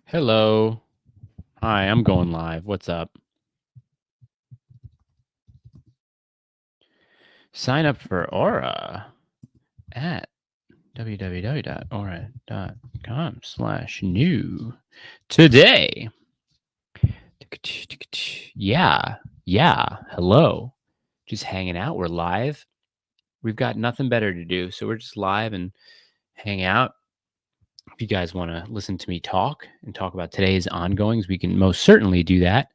Hello. Hi, I'm going live. What's up? Sign up for Aura at www.aura.com/new today. Yeah. Hello. Just hanging out. We're live. We've got nothing better to do. So we're just live and hang out. If you guys want to listen to me talk and talk about today's ongoings, we can most certainly do that.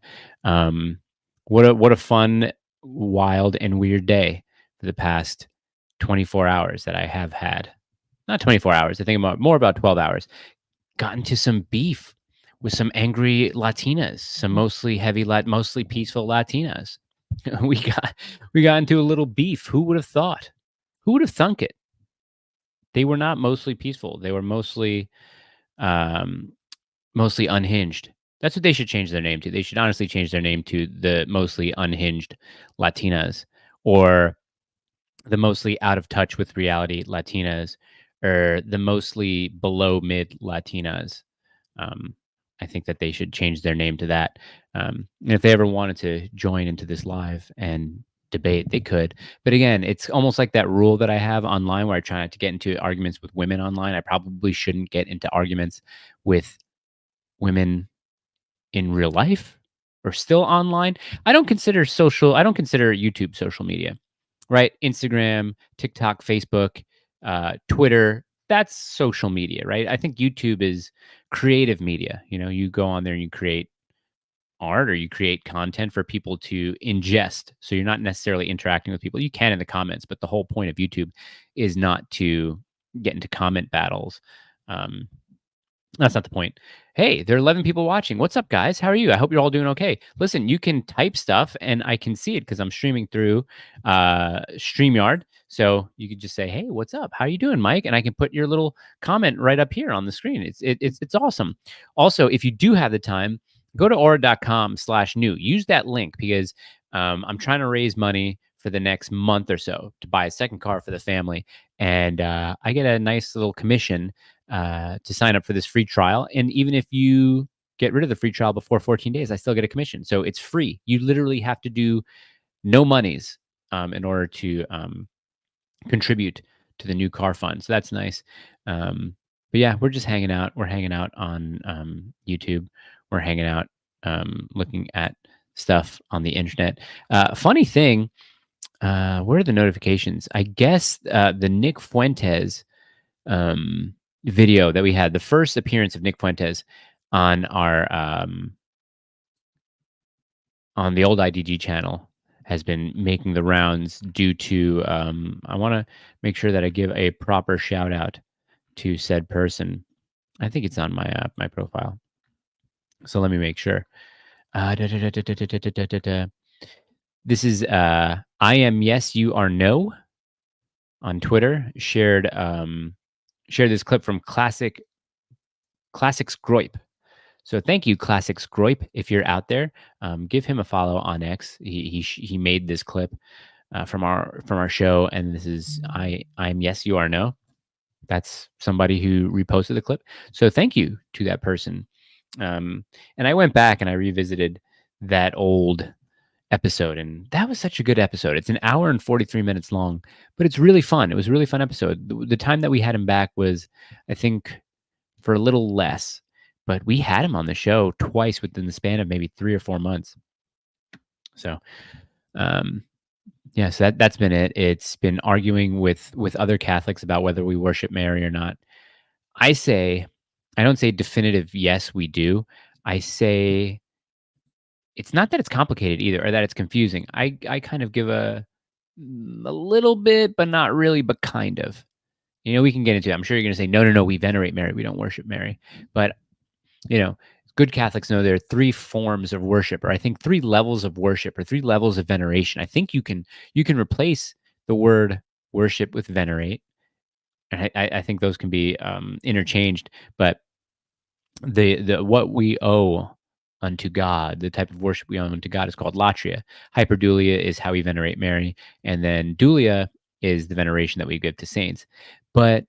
What a fun, wild, and weird day for the past 24 hours that I have had. Not 24 hours. I think more about 12 hours. Got into some beef with some angry Latinas, some mostly peaceful Latinas. we got we got into a little beef. Who would have thought? Who would have thunk it? They were not mostly peaceful. They were um, mostly unhinged. That's what they should change their name to. They should honestly change their name to the mostly unhinged Latinas, or the mostly out of touch with reality Latinas, or the mostly below mid Latinas. Um, I think that they should change their name to that. And if they ever wanted to join into this live and debate, they could. But again, it's almost like that rule that I have online where I try not to get into arguments with women online. I probably shouldn't get into arguments with women in real life or still online. I don't consider YouTube social media, right? Instagram, TikTok, Facebook, Twitter, that's social media, right? I think YouTube is creative media. You go on there and you create art or you create content for people to ingest. So you're not necessarily interacting with people. You can in the comments, but the whole point of YouTube is not to get into comment battles. Um, that's not the point. Hey, there are 11 people watching. What's up, guys? How are you? I hope you're all doing okay. Listen, you can type stuff and I can see it because I'm streaming through StreamYard. So you could just say, hey, what's up? How are you doing, Mike? And I can put your little comment right up here on the screen. It's awesome. Also, if you do have the time, go to aura.com/new. Use that link because I'm trying to raise money for the next month or so to buy a second car for the family. And I get a nice little commission to sign up for this free trial. And even if you get rid of the free trial before 14 days, I still get a commission. So it's free. You literally have to do no monies in order to contribute to the new car fund. So that's nice. But yeah, we're just hanging out. We're hanging out on YouTube. We're hanging out looking at stuff on the internet. Funny thing, where are the notifications? I guess the Nick Fuentes video that we had, the first appearance of Nick Fuentes on our on the old IDG channel, has been making the rounds due to I want to make sure that I give a proper shout out to said person. I think it's on my profile, so let me make sure. This is I am yes you are no on Twitter. Shared this clip from Classics Groip. So thank you, Classics Groip. If you're out there, give him a follow on X. He made this clip from our show, and this is I'm yes you are no. That's somebody who reposted the clip. So thank you to that person. And I went back and I revisited that old episode, and that was such a good episode. It's an hour and 43 minutes long, but it's really fun. It was a really fun episode. The time that we had him back was, I think, for a little less, but we had him on the show twice within the span of maybe 3 or 4 months. So, yeah, so that's been it. It's been arguing with other Catholics about whether we worship Mary or not. I don't say definitive yes, we do. I say it's not that it's complicated either, or that it's confusing. I kind of give a little bit, but not really, but kind of. We can get into it. I'm sure you're going to say, no, we venerate Mary. We don't worship Mary. But, good Catholics know there are 3 forms of worship, or I think 3 levels of worship, or 3 levels of veneration. I think you can replace the word worship with venerate. And I think those can be interchanged. But the what we owe unto God, the type of worship we owe unto God, is called latria. Hyperdulia is how we venerate Mary. And then dulia is the veneration that we give to saints. But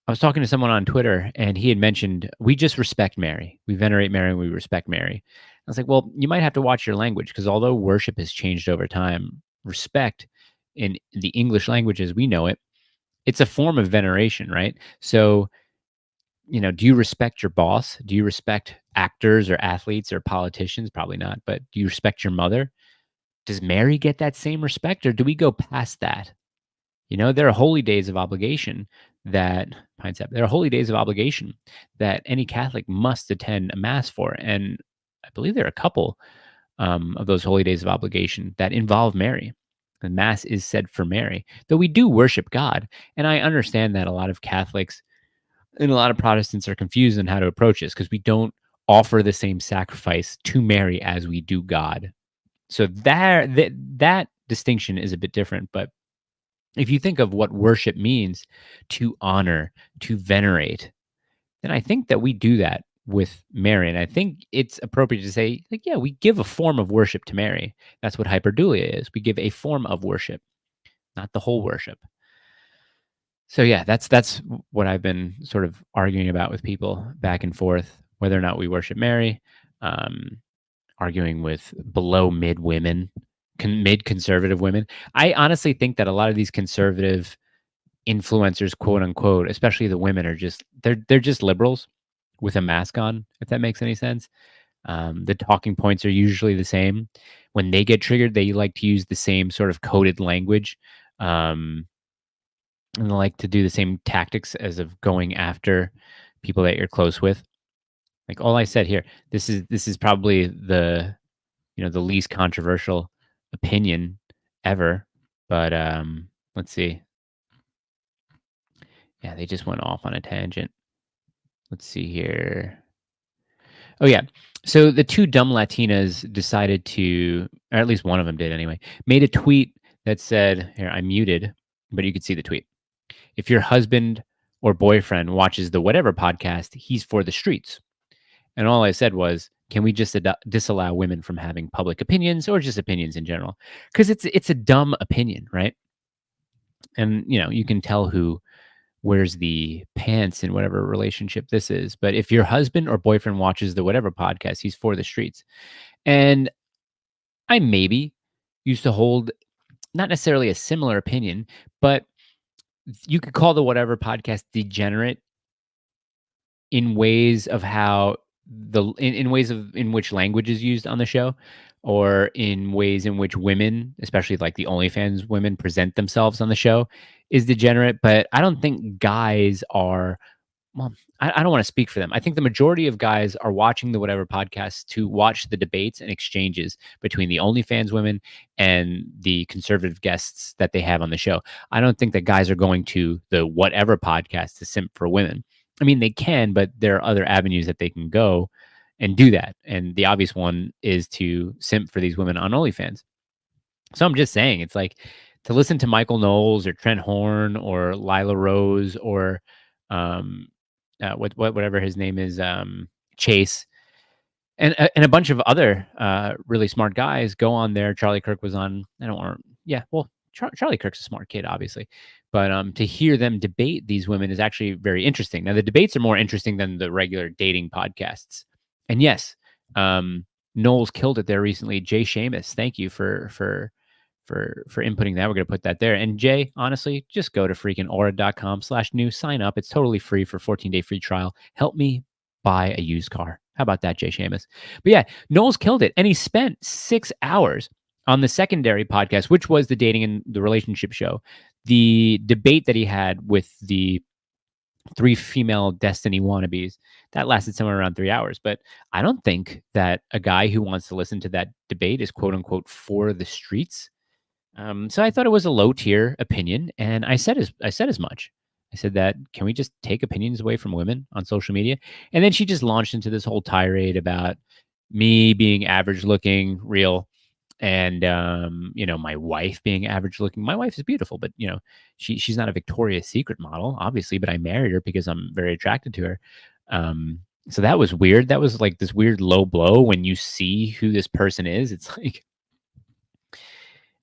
I was talking to someone on Twitter, and he had mentioned we just respect Mary. We venerate Mary, and we respect Mary. I was like, well, you might have to watch your language, because although worship has changed over time, respect in the English language as we know it, it's a form of veneration, right? So, do you respect your boss? Do you respect actors or athletes or politicians? Probably not. But do you respect your mother? Does Mary get that same respect, or do we go past that? There are holy days of obligation that there are holy days of obligation that any Catholic must attend a mass for, and I believe there are a couple of those holy days of obligation that involve Mary. The mass is said for Mary, though we do worship God, and I understand that a lot of Catholics and a lot of Protestants are confused on how to approach this, because we don't offer the same sacrifice to Mary as we do God. So that distinction is a bit different, but if you think of what worship means, to honor, to venerate, then I think that we do that with Mary. And I think it's appropriate to say, like, yeah, we give a form of worship to Mary. That's what hyperdulia is. We give a form of worship, not the whole worship. So yeah, that's what I've been sort of arguing about with people back and forth, whether or not we worship Mary, um, arguing with below mid women, mid conservative women. I honestly think that a lot of these conservative influencers, quote unquote, especially the women, are just they're just liberals with a mask on, if that makes any sense. The talking points are usually the same. When they get triggered, they like to use the same sort of coded language, and they like to do the same tactics as of going after people that you're close with. Like all I said here, this is probably the least controversial opinion ever, but let's see. Yeah, they just went off on a tangent. Let's see here. Oh yeah. So the two dumb Latinas decided to, or at least one of them did anyway, made a tweet that said, here, I muted, but you could see the tweet. If your husband or boyfriend watches the whatever podcast, he's for the streets. And all I said was, can we just disallow women from having public opinions, or just opinions in general? Because it's a dumb opinion, right? And you can tell who wears the pants in whatever relationship this is. But if your husband or boyfriend watches the whatever podcast, he's for the streets. And I maybe used to hold not necessarily a similar opinion, but you could call the whatever podcast degenerate in ways of how in ways of in which language is used on the show, or in ways in which women, especially like the OnlyFans women, present themselves on the show is degenerate. But I don't think guys are, well, I don't want to speak for them. I think the majority of guys are watching the whatever podcast to watch the debates and exchanges between the OnlyFans women and the conservative guests that they have on the show. I don't think that guys are going to the whatever podcast to simp for women. I mean, they can, but there are other avenues that they can go and do that. And the obvious one is to simp for these women on OnlyFans. So I'm just saying, it's like to listen to Michael Knowles or Trent Horn or Lila Rose or um, whatever his name is, Chase, and a bunch of other really smart guys go on there. Charlie Kirk was on. I don't want. Yeah, well, Charlie Kirk's a smart kid, obviously, but to hear them debate these women is actually very interesting. Now, the debates are more interesting than the regular dating podcasts. And yes, Knowles killed it there recently. Jay Seamus, thank you for inputting that. We're going to put that there. And Jay, honestly, just go to freaking aura.com/new, sign up. It's totally free for 14-day free trial. Help me buy a used car. How about that, Jay Seamus? But yeah, Knowles killed it. And he spent 6 hours on the secondary podcast, which was the dating and the relationship show. The debate that he had with the 3 female Destiny wannabes, that lasted somewhere around 3 hours. But I don't think that a guy who wants to listen to that debate is quote unquote for the streets. So I thought it was a low tier opinion, and I said as much. I said that, can we just take opinions away from women on social media? And then she just launched into this whole tirade about me being average looking, real, and my wife being average looking. My wife is beautiful, but she's not a Victoria's Secret model, obviously. But I married her because I'm very attracted to her. So that was weird. That was like this weird low blow when you see who this person is. It's like,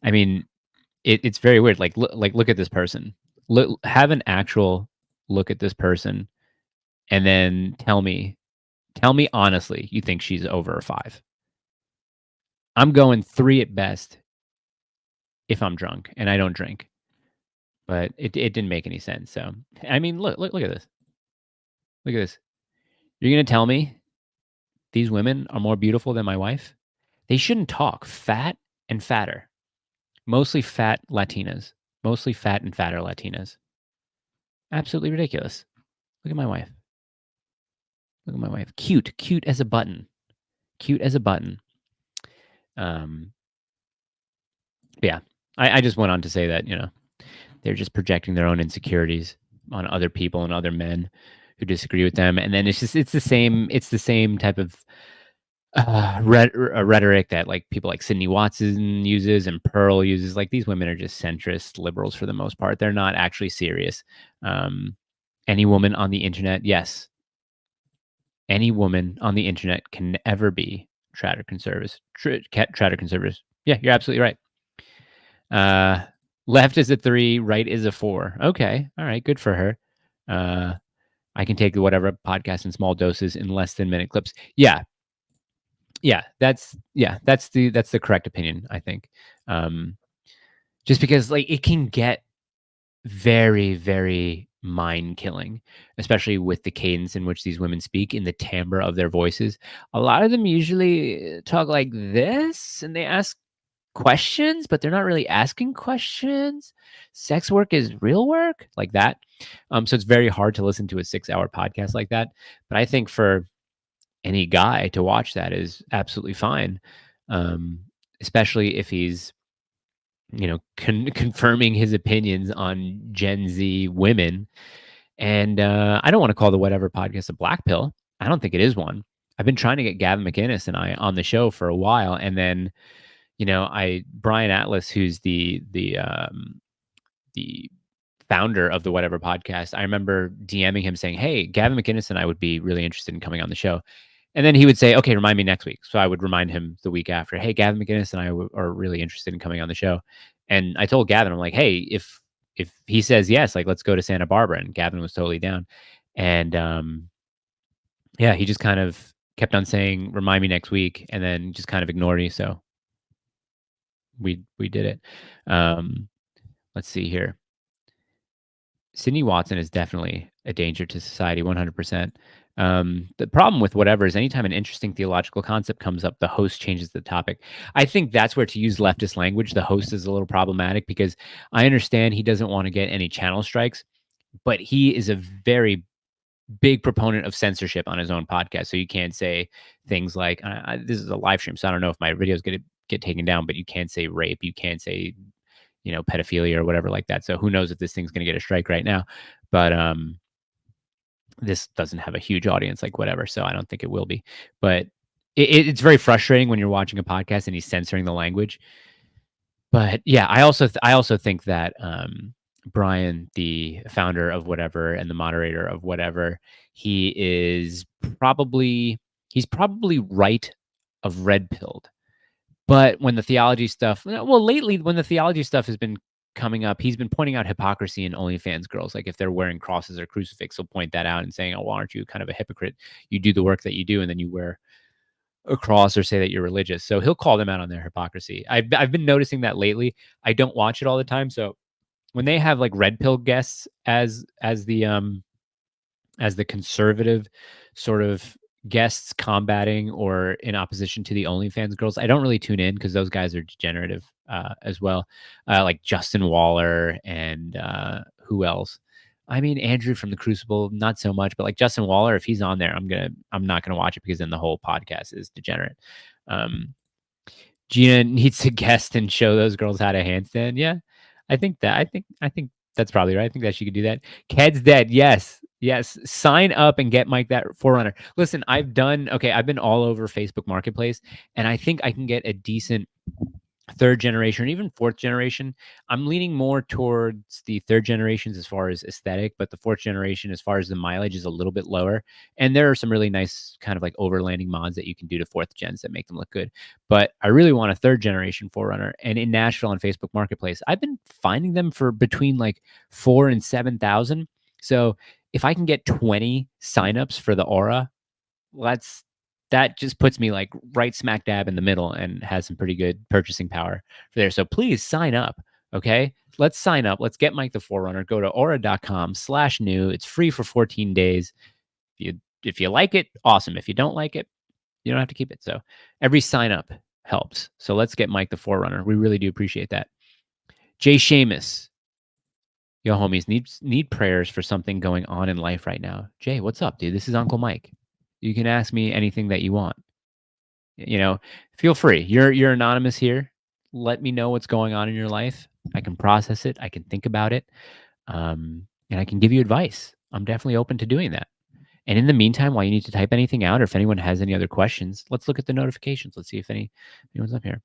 I mean, it's very weird. Like look at this person. Have an actual look at this person and then tell me honestly you think she's over a 5. I'm going 3 at best if I'm drunk, and I don't drink. But it didn't make any sense, so I mean, look at this. Look at this. You're gonna tell me these women are more beautiful than my wife? They shouldn't talk. Fat and fatter. Mostly fat Latinas. Mostly fat and fatter Latinas. Absolutely ridiculous. Look at my wife. Look at my wife. Cute. Cute as a button. Cute as a button. Yeah. I just went on to say that, they're just projecting their own insecurities on other people and other men who disagree with them. And then it's the same type of rhetoric that like people like Sydney Watson uses and Pearl uses. Like these women are just centrist liberals for the most part. They're not actually serious. Any woman on the internet, yes, any woman on the internet can ever be trader conservatives. Trader conservatives. Yeah, you're absolutely right. Left is a 3, right is a 4. Okay, all right, good for her. I can take whatever podcast in small doses in less than minute clips. Yeah, that's the correct opinion, I think. Just because like it can get very, very mind killing, especially with the cadence in which these women speak, in the timbre of their voices. A lot of them usually talk like this, and they ask questions, but they're not really asking questions. Sex work is real work, like that. So it's very hard to listen to a 6-hour podcast like that. But I think for any guy to watch that is absolutely fine, especially if he's confirming his opinions on Gen Z women. And I don't want to call the whatever podcast a black pill. I don't think it is one. I've been trying to get Gavin McInnes and I on the show for a while, and then Brian Atlas, who's the founder of the whatever podcast, I remember DMing him saying, "Hey, Gavin McInnes and I would be really interested in coming on the show." And then he would say, "Okay, remind me next week." So I would remind him the week after, "Hey, Gavin McInnes and I are really interested in coming on the show." And I told Gavin, I'm like, "Hey, if he says yes, like let's go to Santa Barbara." And Gavin was totally down. And yeah, he just kind of kept on saying, "Remind me next week," and then just kind of ignored me. So we did it. Let's see here. Sydney Watson is definitely a danger to society, 100%. The problem with whatever is anytime an interesting theological concept comes up, the host changes the topic. I think that's where, to use leftist language, the host is a little problematic, because I understand he doesn't want to get any channel strikes, but he is a very big proponent of censorship on his own podcast. So you can't say things like, this is a live stream, so I don't know if my video is going to get taken down, but you can't say rape, you can't say pedophilia or whatever like that. So who knows if this thing's going to get a strike right now, but this doesn't have a huge audience like whatever, so I don't think it will be. But it's very frustrating when you're watching a podcast and he's censoring the language. But yeah, I also think that Brian, the founder of whatever and the moderator of whatever, he's probably right of red pilled. But when the theology stuff, lately when the theology stuff has been coming up, he's been pointing out hypocrisy in OnlyFans girls. Like if they're wearing crosses or crucifix, he'll point that out and saying, "Oh, well, aren't you kind of a hypocrite? You do the work that you do, and then you wear a cross or say that you're religious." So he'll call them out on their hypocrisy. I've been noticing that lately. I don't watch it all the time, so when they have like red pill guests as the conservative sort of guests combating or in opposition to the OnlyFans girls, I don't really tune in because those guys are degenerative as well. Like Justin Waller and who else? I mean, Andrew from the Crucible, not so much, but like Justin Waller, if he's on there, I'm not gonna watch it because then the whole podcast is degenerate. Gina needs to guest and show those girls how to handstand. Yeah, I think that's probably right. I think that she could do that. Ked's dead. Yes. Sign up and get Mike that Forerunner. Listen, I've been all over Facebook Marketplace, and I think I can get a decent 3rd generation or even 4th generation. I'm leaning more towards the 3rd generations as far as aesthetic, but the 4th generation, as far as the mileage, is a little bit lower. And there are some really nice kind of like overlanding mods that you can do to 4th gens that make them look good. But I really want a 3rd generation Forerunner. And in Nashville on Facebook Marketplace, I've been finding them for between like 4,000 and 7,000. So if I can get 20 signups for the Aura, that just puts me like right smack dab in the middle and has some pretty good purchasing power for there. So please sign up. Okay. Let's sign up. Let's get Mike the Forerunner. Go to aura.com/new. It's free for 14 days. If you like it, awesome. If you don't like it, you don't have to keep it. So every sign up helps. So let's get Mike the Forerunner. We really do appreciate that. Jay Seamus. Yo, homies, need prayers for something going on in life right now. Jay, what's up, dude? This is Uncle Mike. You can ask me anything that you want. Feel free. You're anonymous here. Let me know what's going on in your life. I can process it. I can think about it. And I can give you advice. I'm definitely open to doing that. And in the meantime, while you need to type anything out, or if anyone has any other questions, let's look at the notifications. Let's see if anyone's up here.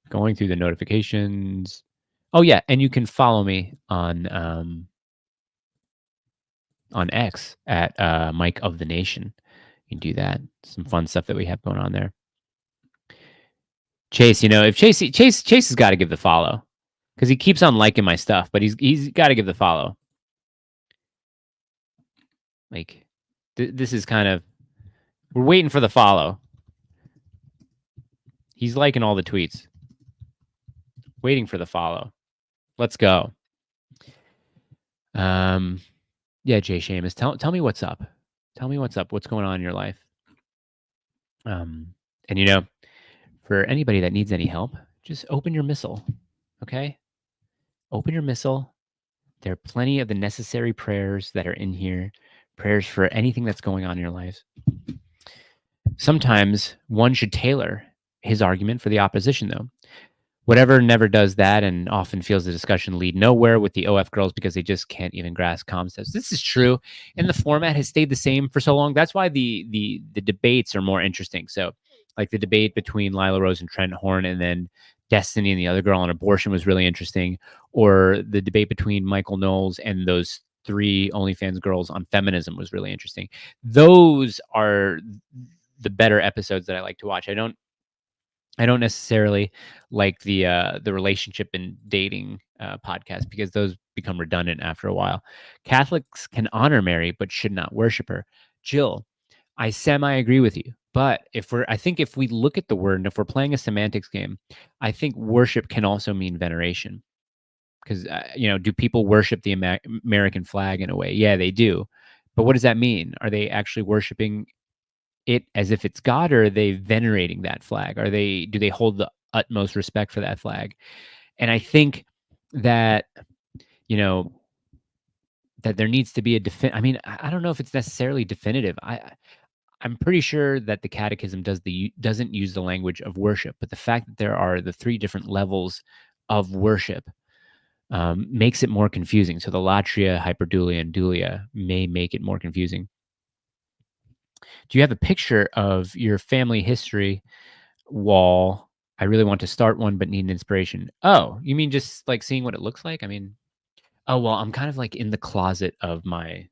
Going through the notifications. Oh yeah, and you can follow me on X at Mike of the Nation. You can do that. Some fun stuff that we have going on there. Chase, if Chase has got to give the follow because he keeps on liking my stuff, but he's got to give the follow. Like this is kind of, we're waiting for the follow. He's liking all the tweets. Waiting for the follow. Let's go. Yeah, Jay Seamus, tell me what's up. Tell me what's up. What's going on in your life? And for anybody that needs any help, just open your missal. Okay? Open your missal. There are plenty of the necessary prayers that are in here. Prayers for anything that's going on in your life. Sometimes one should tailor his argument for the opposition, though. Whatever never does that and often feels the discussion lead nowhere with the OF girls because they just can't even grasp concepts. This is true, and the format has stayed the same for so long. That's why the debates are more interesting. So, like the debate between Lila Rose and Trent Horn, and then Destiny and the other girl on abortion was really interesting, or the debate between Michael Knowles and those 3 OnlyFans girls on feminism was really interesting. Those are the better episodes that I like to watch. I don't necessarily like the relationship and dating podcast because those become redundant after a while. Catholics can honor Mary but should not worship her. Jill, I semi-agree with you. But I think if we look at the word and if we're playing a semantics game, I think worship can also mean veneration. Because, do people worship the American flag in a way? Yeah, they do. But what does that mean? Are they actually worshiping it as if it's God, or are they venerating that flag? Do they hold the utmost respect for that flag? And I think that, that there needs to be I don't know if it's necessarily definitive. I'm pretty sure that the catechism doesn't use the language of worship, but the fact that there are the 3 different levels of worship makes it more confusing. So the latria, hyperdulia, and dulia may make it more confusing. Do you have a picture of your family history wall? I really want to start one, but need an inspiration. Oh, you mean just like seeing what it looks like? Well, I'm kind of like in the closet of my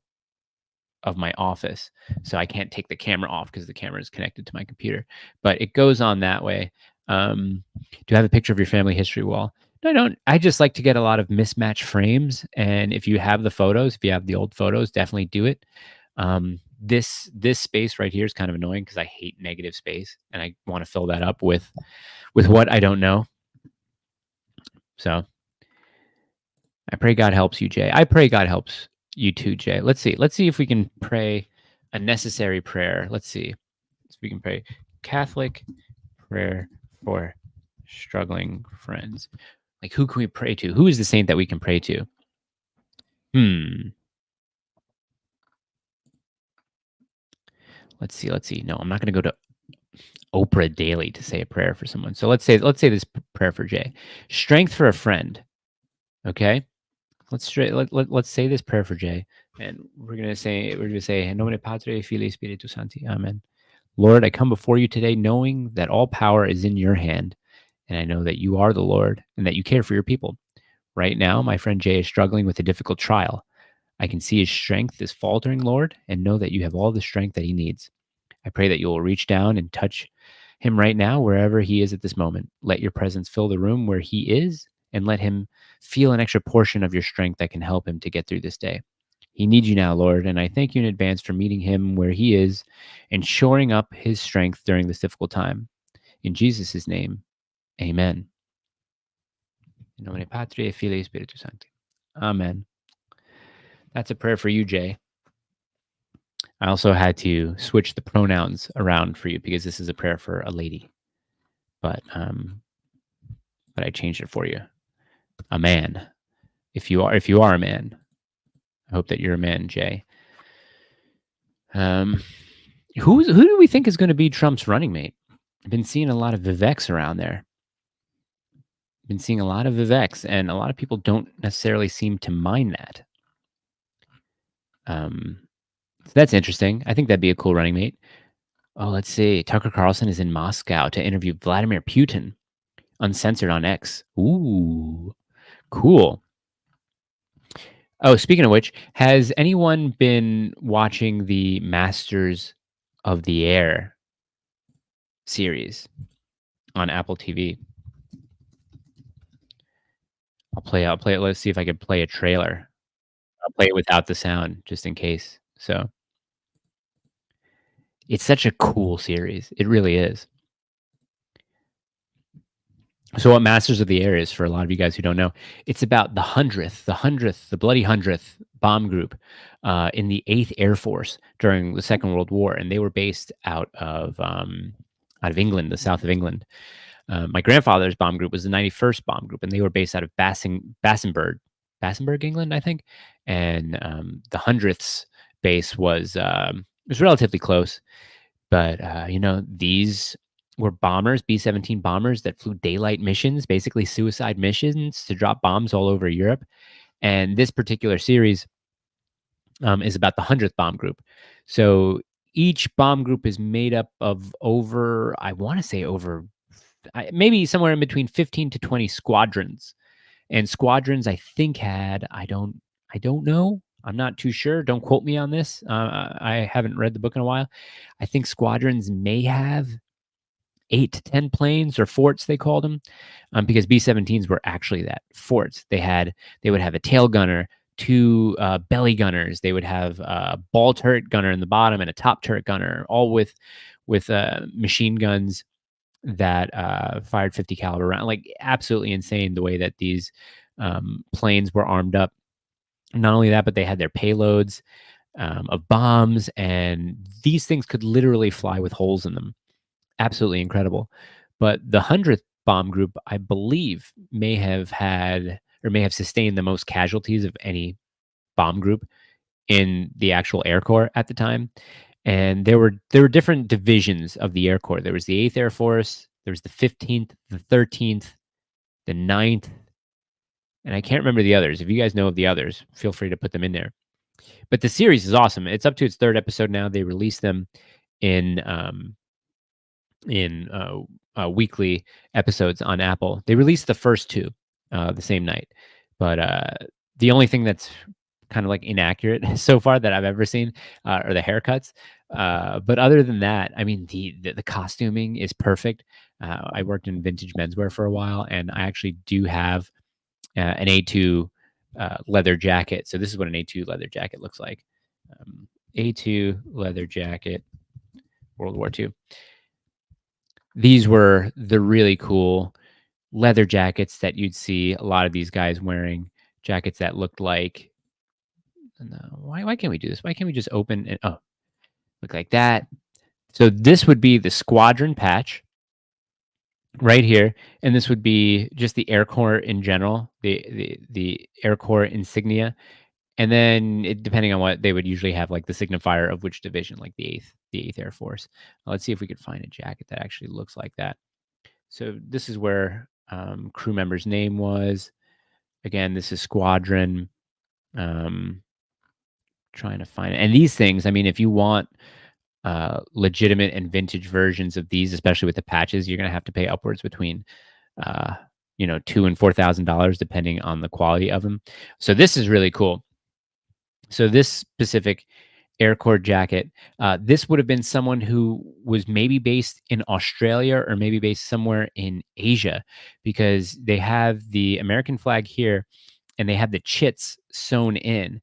office, so I can't take the camera off because the camera is connected to my computer, but it goes on that way. Do you have a picture of your family history wall? No, I don't. I just like to get a lot of mismatched frames, and if you have the old photos, definitely do it. This space right here is kind of annoying because I hate negative space and I want to fill that up with what I don't know. So I pray God helps you, Jay. I pray God helps you too, Jay. Let's see if we can pray a necessary prayer. Let's see if we can pray Catholic prayer for struggling friends. Like, who can we pray to? Who is the saint that we can pray to? Let's see. No, I'm not going to go to Oprah Daily to say a prayer for someone. So let's say this prayer for Jay. Strength for a friend. Okay? Let's say this prayer for Jay. And we're going to say, in nomine Patri, Filii, Spiritus Sancti. Amen. Lord, I come before you today knowing that all power is in your hand. And I know that you are the Lord and that you care for your people. Right now, my friend Jay is struggling with a difficult trial. I can see his strength is faltering, Lord, and know that you have all the strength that he needs. I pray that you will reach down and touch him right now, wherever he is at this moment. Let your presence fill the room where he is and let him feel an extra portion of your strength that can help him to get through this day. He needs you now, Lord, and I thank you in advance for meeting him where he is and shoring up his strength during this difficult time. In Jesus' name, amen. In nomine Patri, Filii, Spiritus Sancti. Amen. That's a prayer for you, Jay. I also had to switch the pronouns around for you because this is a prayer for a lady. But I changed it for you. A man. If you are a man. I hope that you're a man, Jay. Who do we think is going to be Trump's running mate? I've been seeing a lot of Viveks around there. Been seeing a lot of Viveks, and a lot of people don't necessarily seem to mind that. So that's interesting. I think that'd be a cool running mate. Oh, let's see. Tucker Carlson is in Moscow to interview Vladimir Putin, uncensored on X. Ooh, cool. Oh, speaking of which, has anyone been watching the Masters of the Air series on Apple TV? I'll play it. Let's see if I can play a trailer. I'll play it without the sound just in case. So it's such a cool series. It really is. So what Masters of the Air is, for a lot of you guys who don't know, it's about the bloody 100th bomb group in the 8th Air Force during the Second World War, and they were based out of England, the south of England. My grandfather's bomb group was the 91st bomb group, and they were based out of Bassenberg, England, I think. And the 100th's base was relatively close, but these were bombers, B-17 bombers that flew daylight missions, basically suicide missions to drop bombs all over Europe. And this particular series is about the 100th bomb group. So each bomb group is made up of maybe somewhere in between 15 to 20 squadrons. And squadrons, I think, I don't know. I'm not too sure. Don't quote me on this. I haven't read the book in a while. I think squadrons may have 8 to 10 planes, or forts, they called them, because B-17s were actually that, forts. They would have a tail gunner, 2 belly gunners. They would have a ball turret gunner in the bottom and a top turret gunner, all with machine guns that fired 50 caliber round. Like, absolutely insane the way that these planes were armed up. Not only that, but they had their payloads of bombs, and these things could literally fly with holes in them. Absolutely incredible. But the 100th bomb group, I believe, may have sustained the most casualties of any bomb group in the actual Air Corps at the time. And there were different divisions of the Air Corps. There was the 8th Air Force, there was the 15th, the 13th, the 9th, and I can't remember the others. If you guys know of the others, feel free to put them in there. But the series is awesome. It's up to its 3rd episode now. They release them in weekly episodes on Apple. They released the first 2 the same night. But the only thing that's kind of like inaccurate so far that I've ever seen are the haircuts. But other than that, I mean, the costuming is perfect. I worked in vintage menswear for a while, and I actually do have an A2 leather jacket. So this is what an A2 leather jacket looks like. A2 leather jacket, World War II. These were the really cool leather jackets that you'd see a lot of these guys wearing, jackets that looked like, why can't we do this? Why can't we just open and, look like that? So this would be the Squadron patch right here, and this would be just the Air Corps in general, the Air Corps insignia. And then depending on what, they would usually have like the signifier of which division, like the 8th Air Force. Let's see if we could find a jacket that actually looks like that. So this is where crew member's name was. Again, this is Squadron. Trying to find it. And these things, I mean, if you want legitimate and vintage versions of these, especially with the patches, you're going to have to pay upwards between $2,000 and $4,000 depending on the quality of them. So this is really cool. So this specific Air Corps jacket. This would have been someone who was maybe based in Australia or maybe based somewhere in Asia, because they have the American flag here and they have the chits sewn in.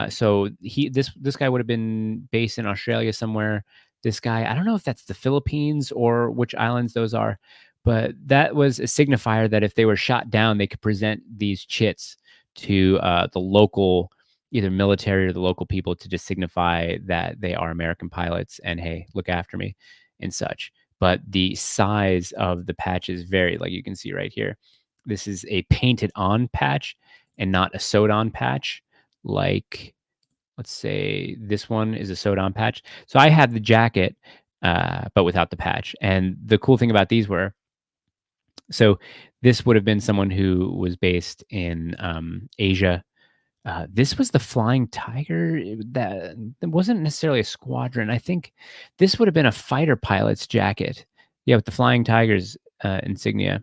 So this guy would have been based in Australia somewhere. This guy, I don't know if that's the Philippines or which islands those are, but that was a signifier that if they were shot down, they could present these chits to the local, either military or the local people, to just signify that they are American pilots and, hey, look after me and such. But the size of the patches vary, like you can see right here. This is a painted on patch and not a sewed on patch. Like, let's say this one is a sewed on patch. So I had the jacket, but without the patch. And the cool thing about these were, so this would have been someone who was based in Asia. This was the Flying Tiger. That wasn't necessarily a squadron. I think this would have been a fighter pilot's jacket. Yeah, with the Flying Tigers insignia.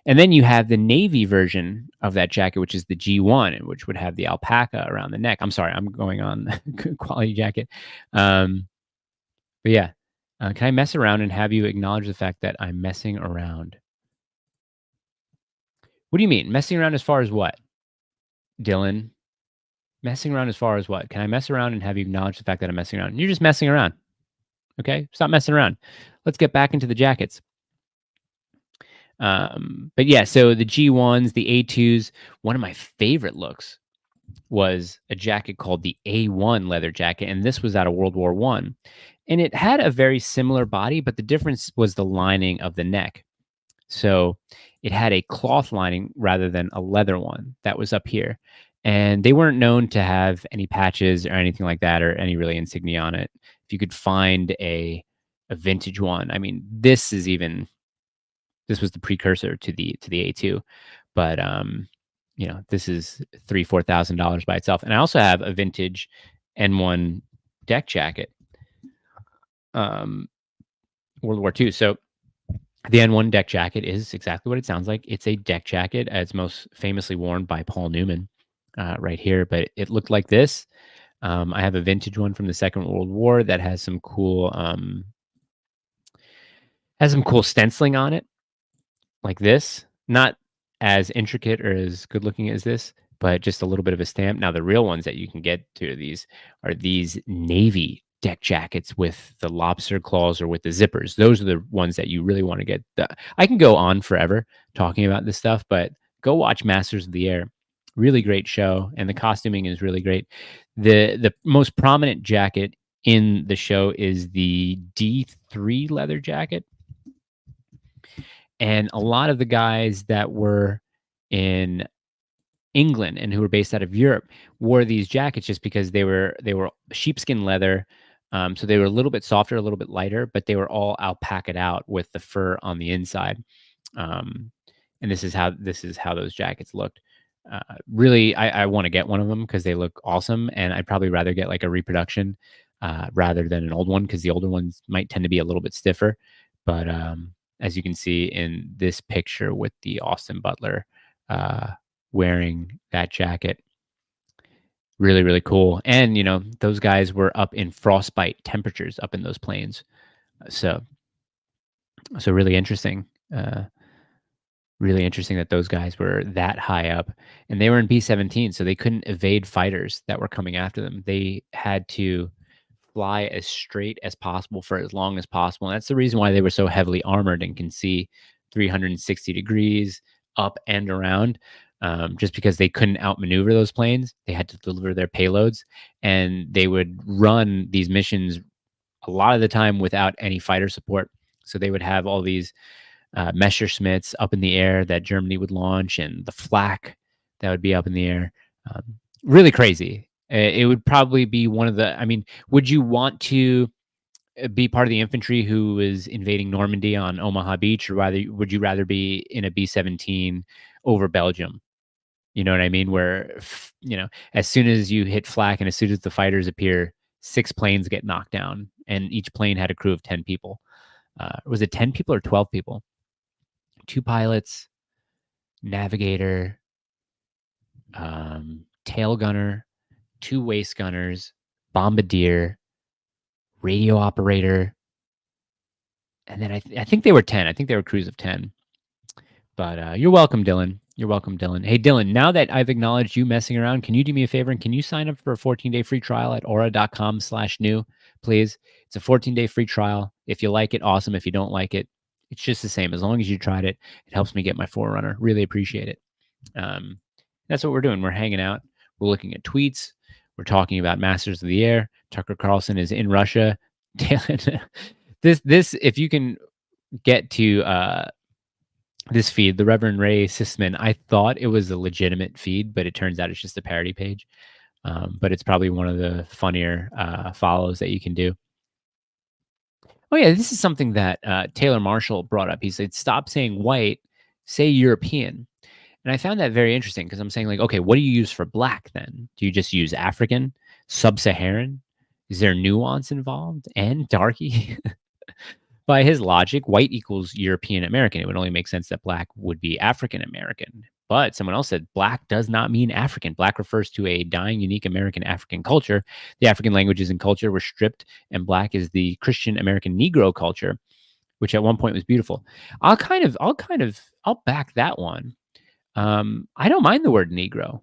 And then you have the Navy version of that jacket, which is the G1, which would have the alpaca around the neck. I'm sorry, I'm going on quality jacket. But yeah, can I mess around and have you acknowledge the fact that I'm messing around? What do you mean? Messing around as far as what? Dylan, messing around as far as what? Can I mess around and have you acknowledge the fact that I'm messing around? You're just messing around. Okay? Stop messing around. Let's get back into the jackets. But yeah, so the G1s, the A2s, one of my favorite looks was a jacket called the A1 leather jacket, and this was out of World War One. And it had a very similar body, but the difference was the lining of the neck. So it had a cloth lining rather than a leather one that was up here. And they weren't known to have any patches or anything like that, or any really insignia on it. If you could find a vintage one, I mean, this was the precursor to the A2, but this is $3,000-$4,000 by itself. And I also have a vintage N1 deck jacket, World War II. So the N1 deck jacket is exactly what it sounds like. It's a deck jacket, as most famously worn by Paul Newman, right here. But it looked like this. I have a vintage one from the Second World War that has some cool stenciling on it, like this. Not as intricate or as good looking as this, but just a little bit of a stamp. Now, the real ones that you can get to are these navy deck jackets with the lobster claws or with the zippers. Those are the ones that you really want to get. I can go on forever talking about this stuff, but go watch Masters of the Air. Really great show, and the costuming is really great. The most prominent jacket in the show is the D3 leather jacket. And a lot of the guys that were in England and who were based out of Europe wore these jackets just because they were sheepskin leather. So they were a little bit softer, a little bit lighter, but they were all alpacaed out with the fur on the inside. And this is how those jackets looked. Really, I want to get one of them because they look awesome, and I'd probably rather get like a reproduction rather than an old one, because the older ones might tend to be a little bit stiffer. But as you can see in this picture with the Austin Butler wearing that jacket, really, really cool. And, those guys were up in frostbite temperatures up in those plains. So really interesting. Really interesting that those guys were that high up, and they were in B-17, so they couldn't evade fighters that were coming after them. They had to fly as straight as possible for as long as possible. And that's the reason why they were so heavily armored and can see 360 degrees up and around. Just because they couldn't outmaneuver those planes, they had to deliver their payloads, and they would run these missions a lot of the time without any fighter support. So they would have all these Messerschmitts up in the air that Germany would launch, and the flak that would be up in the air. Really crazy. It would probably be one of the. I mean, would you want to be part of the infantry who was invading Normandy on Omaha Beach, or would you rather be in a B-17 over Belgium? You know what I mean? Where as soon as you hit flak and as soon as the fighters appear, 6 planes get knocked down, and each plane had a crew of 10 people. Was it 10 people or 12 people? 2 pilots, navigator, tail gunner, 2 waist gunners, bombardier, radio operator, and then I think they were 10. I think they were crews of 10. But you're welcome, Dylan. You're welcome, Dylan. Hey, Dylan, now that I've acknowledged you messing around, can you do me a favor and can you sign up for a 14-day free trial at aura.com/new, please? It's a 14-day free trial. If you like it, awesome. If you don't like it, it's just the same. As long as you tried it, it helps me get my Forerunner. Really appreciate it. That's what we're doing. We're hanging out. We're looking at tweets. We're talking about Masters of the Air. Tucker Carlson is in Russia. this, if you can get to this feed, the Reverend Ray Sisman, I thought it was a legitimate feed, but it turns out it's just a parody page. But it's probably one of the funnier follows that you can do. Oh yeah, this is something that Taylor Marshall brought up. He said, "Stop saying white, say European." And I found that very interesting because I'm saying, like, okay, what do you use for black then? Do you just use African, sub-Saharan? Is there nuance involved and darky? By his logic, white equals European American. It would only make sense that black would be African American. But someone else said black does not mean African. Black refers to a dying, unique American African culture. The African languages and culture were stripped, and black is the Christian American Negro culture, which at one point was beautiful. I'll back that one. I don't mind the word Negro.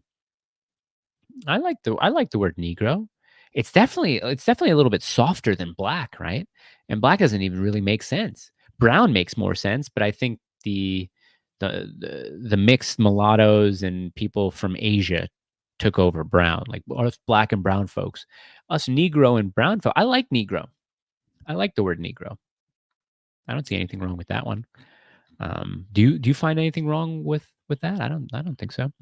I like the word Negro. It's definitely a little bit softer than black, right? And black doesn't even really make sense. Brown makes more sense, but I think the mixed mulattoes and people from Asia took over brown, like us black and brown folks. Us Negro and brown folk. I like Negro. I like the word Negro. I don't see anything wrong with that one. Do you find anything wrong with that? I don't think so.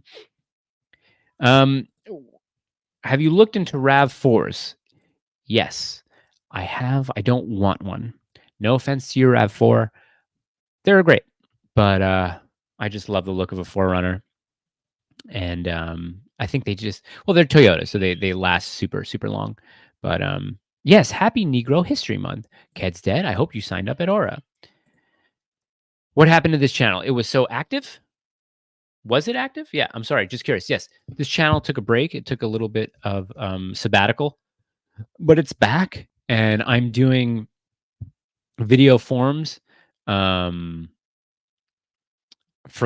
Have you looked into RAV4s? Yes, I have. I don't want one. No offense to your RAV4. They're great, but I just love the look of a Forerunner. And I think they're Toyota, so they last super, super long. But yes, happy Negro History Month. Ked's dead. I hope you signed up at Aura. What happened to this channel? It was so active? Was it active? Yeah, I'm sorry. Just curious. Yes, this channel took a break. It took a little bit of sabbatical, but it's back, and I'm doing video forums for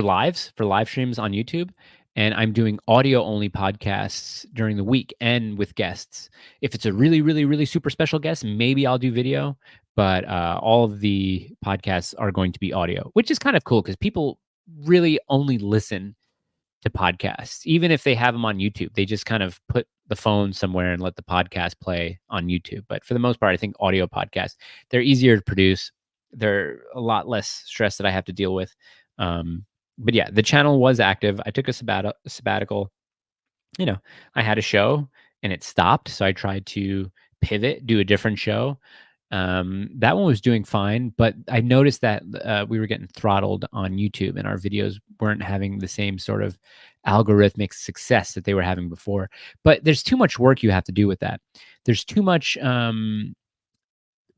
live streams on YouTube, and I'm doing audio only podcasts during the week and with guests. If it's a really, really, really super special guest, maybe I'll do video, but all of the podcasts are going to be audio, which is kind of cool because people really only listen to podcasts. Even if they have them on YouTube, they just kind of put the phone somewhere and let the podcast play on YouTube. But for the most part, I think audio podcasts, they're easier to produce. They're a lot less stress that I have to deal with. But yeah, the channel was active. I took a sabbatical. You know, I had a show and it stopped. So I tried to pivot, do a different show. That one was doing fine, but I noticed that we were getting throttled on YouTube and our videos weren't having the same sort of algorithmic success that they were having before. But there's too much work you have to do with that. There's too much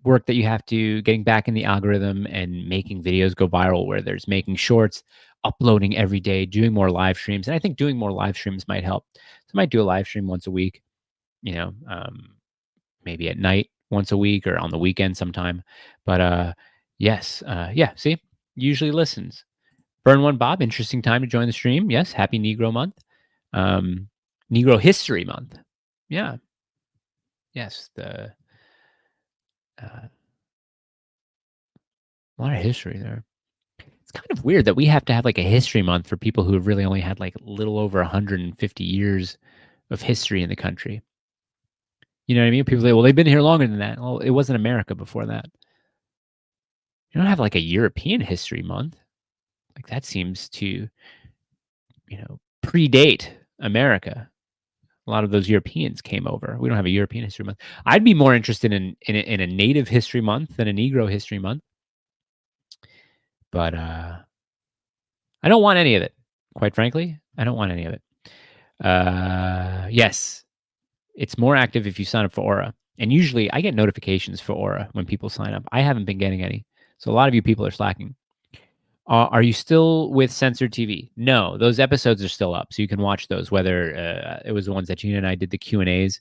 work that you have to getting back in the algorithm and making videos go viral, where there's making shorts, uploading every day, doing more live streams. And I think doing more live streams might help. So I might do a live stream once a week, maybe at night once a week or on the weekend sometime. But yes, yeah, see, usually listens. Burn One Bob, interesting time to join the stream. Yes, happy Negro Month. Negro History Month. Yeah. Yes, a lot of history there. It's kind of weird that we have to have like a history month for people who have really only had like a little over 150 years of history in the country. You know what I mean? People say, well, they've been here longer than that. Well, it wasn't America before that. You don't have like a European history month. Like that seems to, predate America. A lot of those Europeans came over. We don't have a European history month. I'd be more interested in a native history month than a Negro history month. But I don't want any of it. Quite frankly, I don't want any of it. Yes, it's more active if you sign up for Aura. And usually I get notifications for Aura when people sign up. I haven't been getting any. So a lot of you people are slacking. Are you still with Censored TV? No, those episodes are still up. So you can watch those, whether it was the ones that Gina and I did the Q&As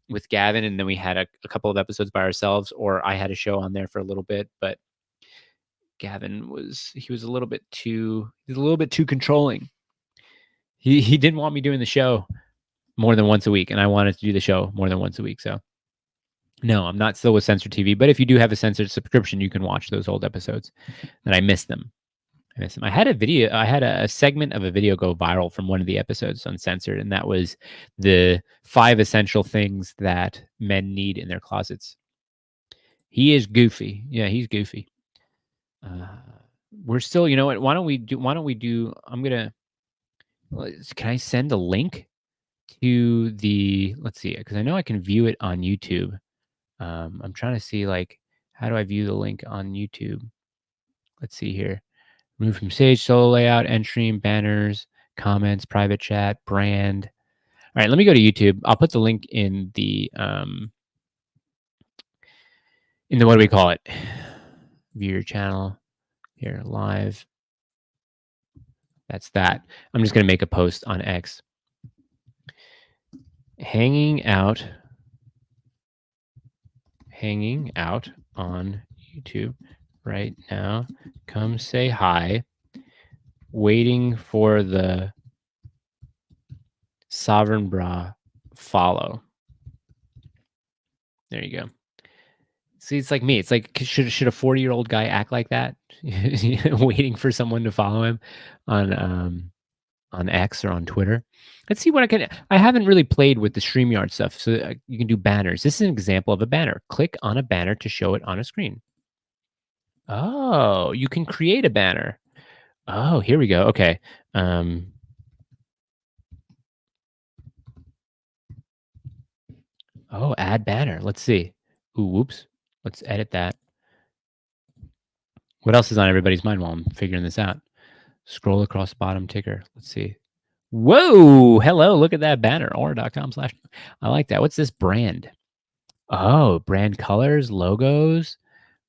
with Gavin, and then we had a couple of episodes by ourselves, or I had a show on there for a little bit, but Gavin was a little bit too controlling. He didn't want me doing the show more than once a week, and I wanted to do the show more than once a week. So no, I'm not still with Censored TV, but if you do have a Censored subscription, you can watch those old episodes. And I miss them. I had a segment of a video go viral from one of the episodes Uncensored, and that was the 5 essential things that men need in their closets. He is goofy. Yeah, he's goofy. We're still, you know what? Why don't we do? Can I send a link to the? Let's see, because I know I can view it on YouTube. I'm trying to see, like, how do I view the link on YouTube? Let's see here. Remove from stage, solo layout, end stream, banners, comments, private chat, brand. All right, let me go to YouTube. I'll put the link in the what do we call it? View your channel here live. That's that. I'm just gonna make a post on X. Hanging out on YouTube right now. Come say hi. Waiting for the Sovereign Bra follow. There you go. See, it's like me. It's like, should a 40-year-old guy act like that? Waiting for someone to follow him on X or on Twitter. Let's see what I haven't really played with the StreamYard stuff. So you can do banners. This is an example of a banner. Click on a banner to show it on a screen. Oh, you can create a banner. Oh, here we go. Okay. Oh, add banner. Let's see. Ooh, whoops. Let's edit that. What else is on everybody's mind while I'm figuring this out? Scroll across the bottom ticker. Let's see. Whoa. Hello. Look at that banner. Aura.com/. I like that. What's this brand? Oh, brand colors, logos.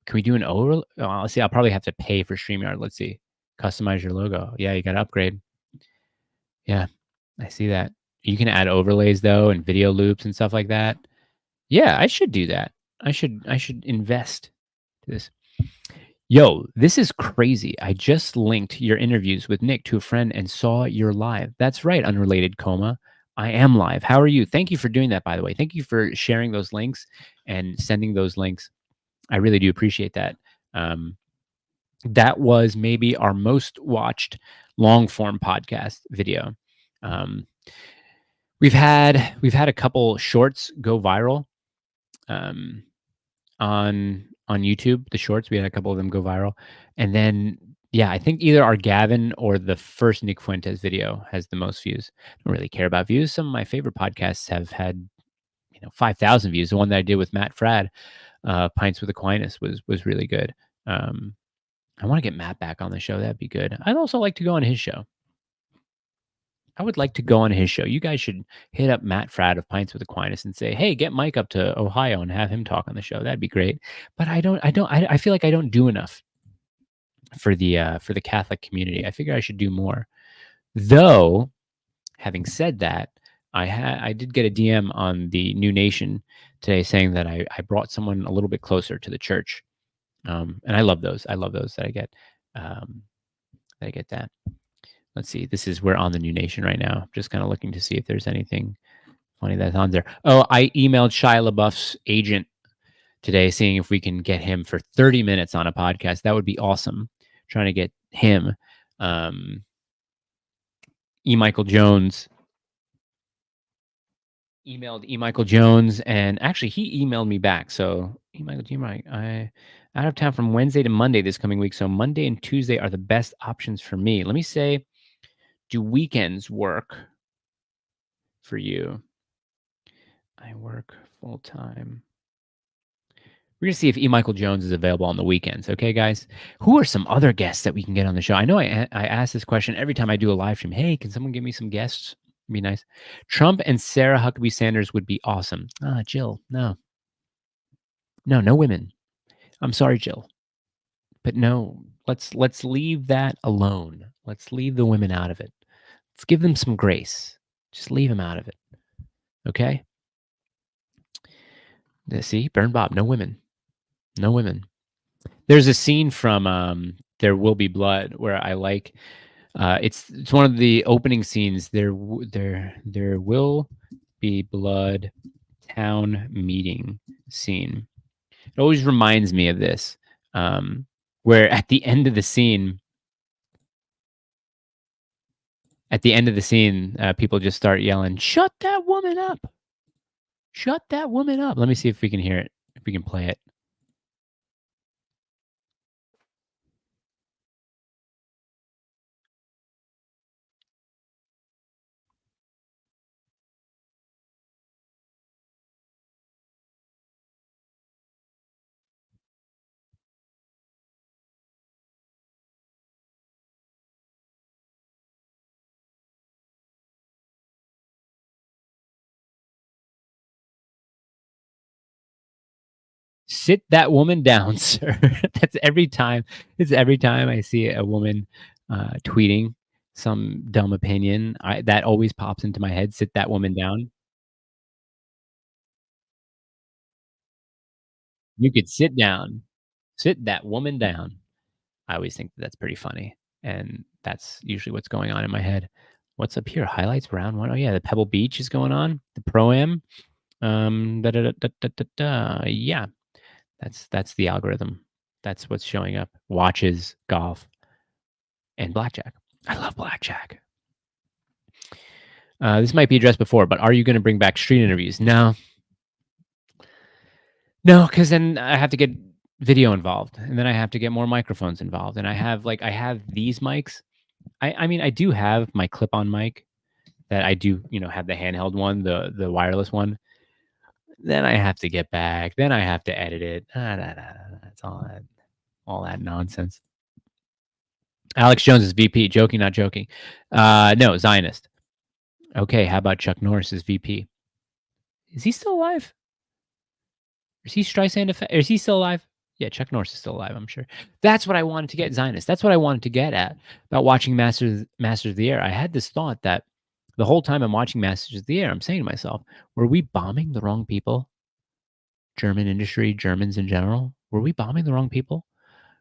Can we do an over? Oh, let's see. I'll probably have to pay for StreamYard. Let's see. Customize your logo. Yeah, you got to upgrade. Yeah, I see that. You can add overlays though, and video loops and stuff like that. Yeah, I should do that. I should invest to this. Yo, this is crazy. I just linked your interviews with Nick to a friend and saw you're live. That's right, Unrelated Coma. I am live. How are you? Thank you for doing that, by the way. Thank you for sharing those links and sending those links. I really do appreciate that. That was maybe our most watched long form podcast video. We've had a couple shorts go viral on YouTube. The shorts, we had a couple of them go viral, and then yeah, I think either our Gavin or the first Nick Fuentes video has the most views. I don't really care about views. Some of my favorite podcasts have had 5,000 views. The one that I did with Matt Fradd, Pints with Aquinas, was really good. I want to get Matt back on the show. That'd be good. I'd also like to go on his show. I would like to go on his show. You guys should hit up Matt Fradd of Pints with Aquinas and say, "Hey, get Mike up to Ohio and have him talk on the show." That'd be great. But I feel like I don't do enough for the Catholic community. I figure I should do more. Though, having said that, I did get a DM on the New Nation today saying that I brought someone a little bit closer to the church. And I love those. I love those that I get. That. Let's see. We're on the New Nation right now. Just kind of looking to see if there's anything funny that's on there. Oh, I emailed Shia LaBeouf's agent today, seeing if we can get him for 30 minutes on a podcast. That would be awesome. Trying to get him. Michael Jones emailed Michael Jones, and actually he emailed me back. So Michael, I out of town from Wednesday to Monday this coming week. So Monday and Tuesday are the best options for me. Let me say, do weekends work for you? I work full time. We're gonna see if Michael Jones is available on the weekends. Okay, guys. Who are some other guests that we can get on the show? I know I ask this question every time I do a live stream. Hey, can someone give me some guests? It'd be nice. Trump and Sarah Huckabee Sanders would be awesome. Jill, no women. I'm sorry, Jill, but no. Let's leave that alone. Let's leave the women out of it. Let's give them some grace. Just leave them out of it. Okay. See, burn Bob. No women. No women. There's a scene from There Will Be Blood where I like. It's one of the opening scenes. There will be blood town meeting scene. It always reminds me of this, where at the end of the scene, people just start yelling, "Shut that woman up! Shut that woman up!" Let me see if we can hear it. If we can play it. Sit that woman down, sir. That's every time. It's every time I see a woman tweeting some dumb opinion. That always pops into my head. Sit that woman down. You could sit down. Sit that woman down. I always think that's pretty funny, and that's usually what's going on in my head. What's up here? Highlights round one. Oh yeah, the Pebble Beach is going on. The Pro Am. Da, da, da, da, da, da, da. Yeah, that's the algorithm. That's what's showing up. Watches, golf, and blackjack. I love blackjack. This might be addressed before, but are you going to bring back street interviews? No, no, because then I have to get video involved, and then I have to get more microphones involved, and I have these mics. I mean, I do have my clip-on mic that I do, have the handheld one, the wireless one. Then I have to get back. Then I have to edit it. That's all that nonsense. Alex Jones is VP. Joking, not joking. No, Zionist. Okay, how about Chuck Norris is VP? Is he still alive? Is he Streisand? Is he still alive? Yeah, Chuck Norris is still alive, I'm sure. That's what I wanted to get, Zionist. That's what I wanted to get at about watching Masters of the Air. I had this thought that the whole time I'm watching Masters of the Air, I'm saying to myself, were we bombing the wrong people? German industry, Germans in general? Were we bombing the wrong people?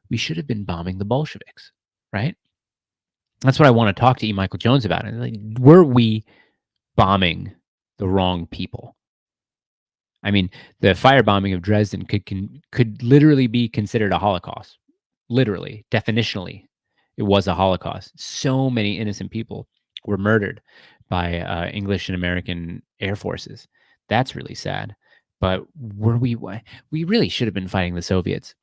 We should have been bombing the Bolsheviks, right? That's what I want to talk to E. Michael Jones about. Like, were we bombing the wrong people? I mean, the firebombing of Dresden could literally be considered a Holocaust. Literally, definitionally, it was a Holocaust. So many innocent people were murdered by English and American air forces. That's really sad. But we really should have been fighting the Soviets.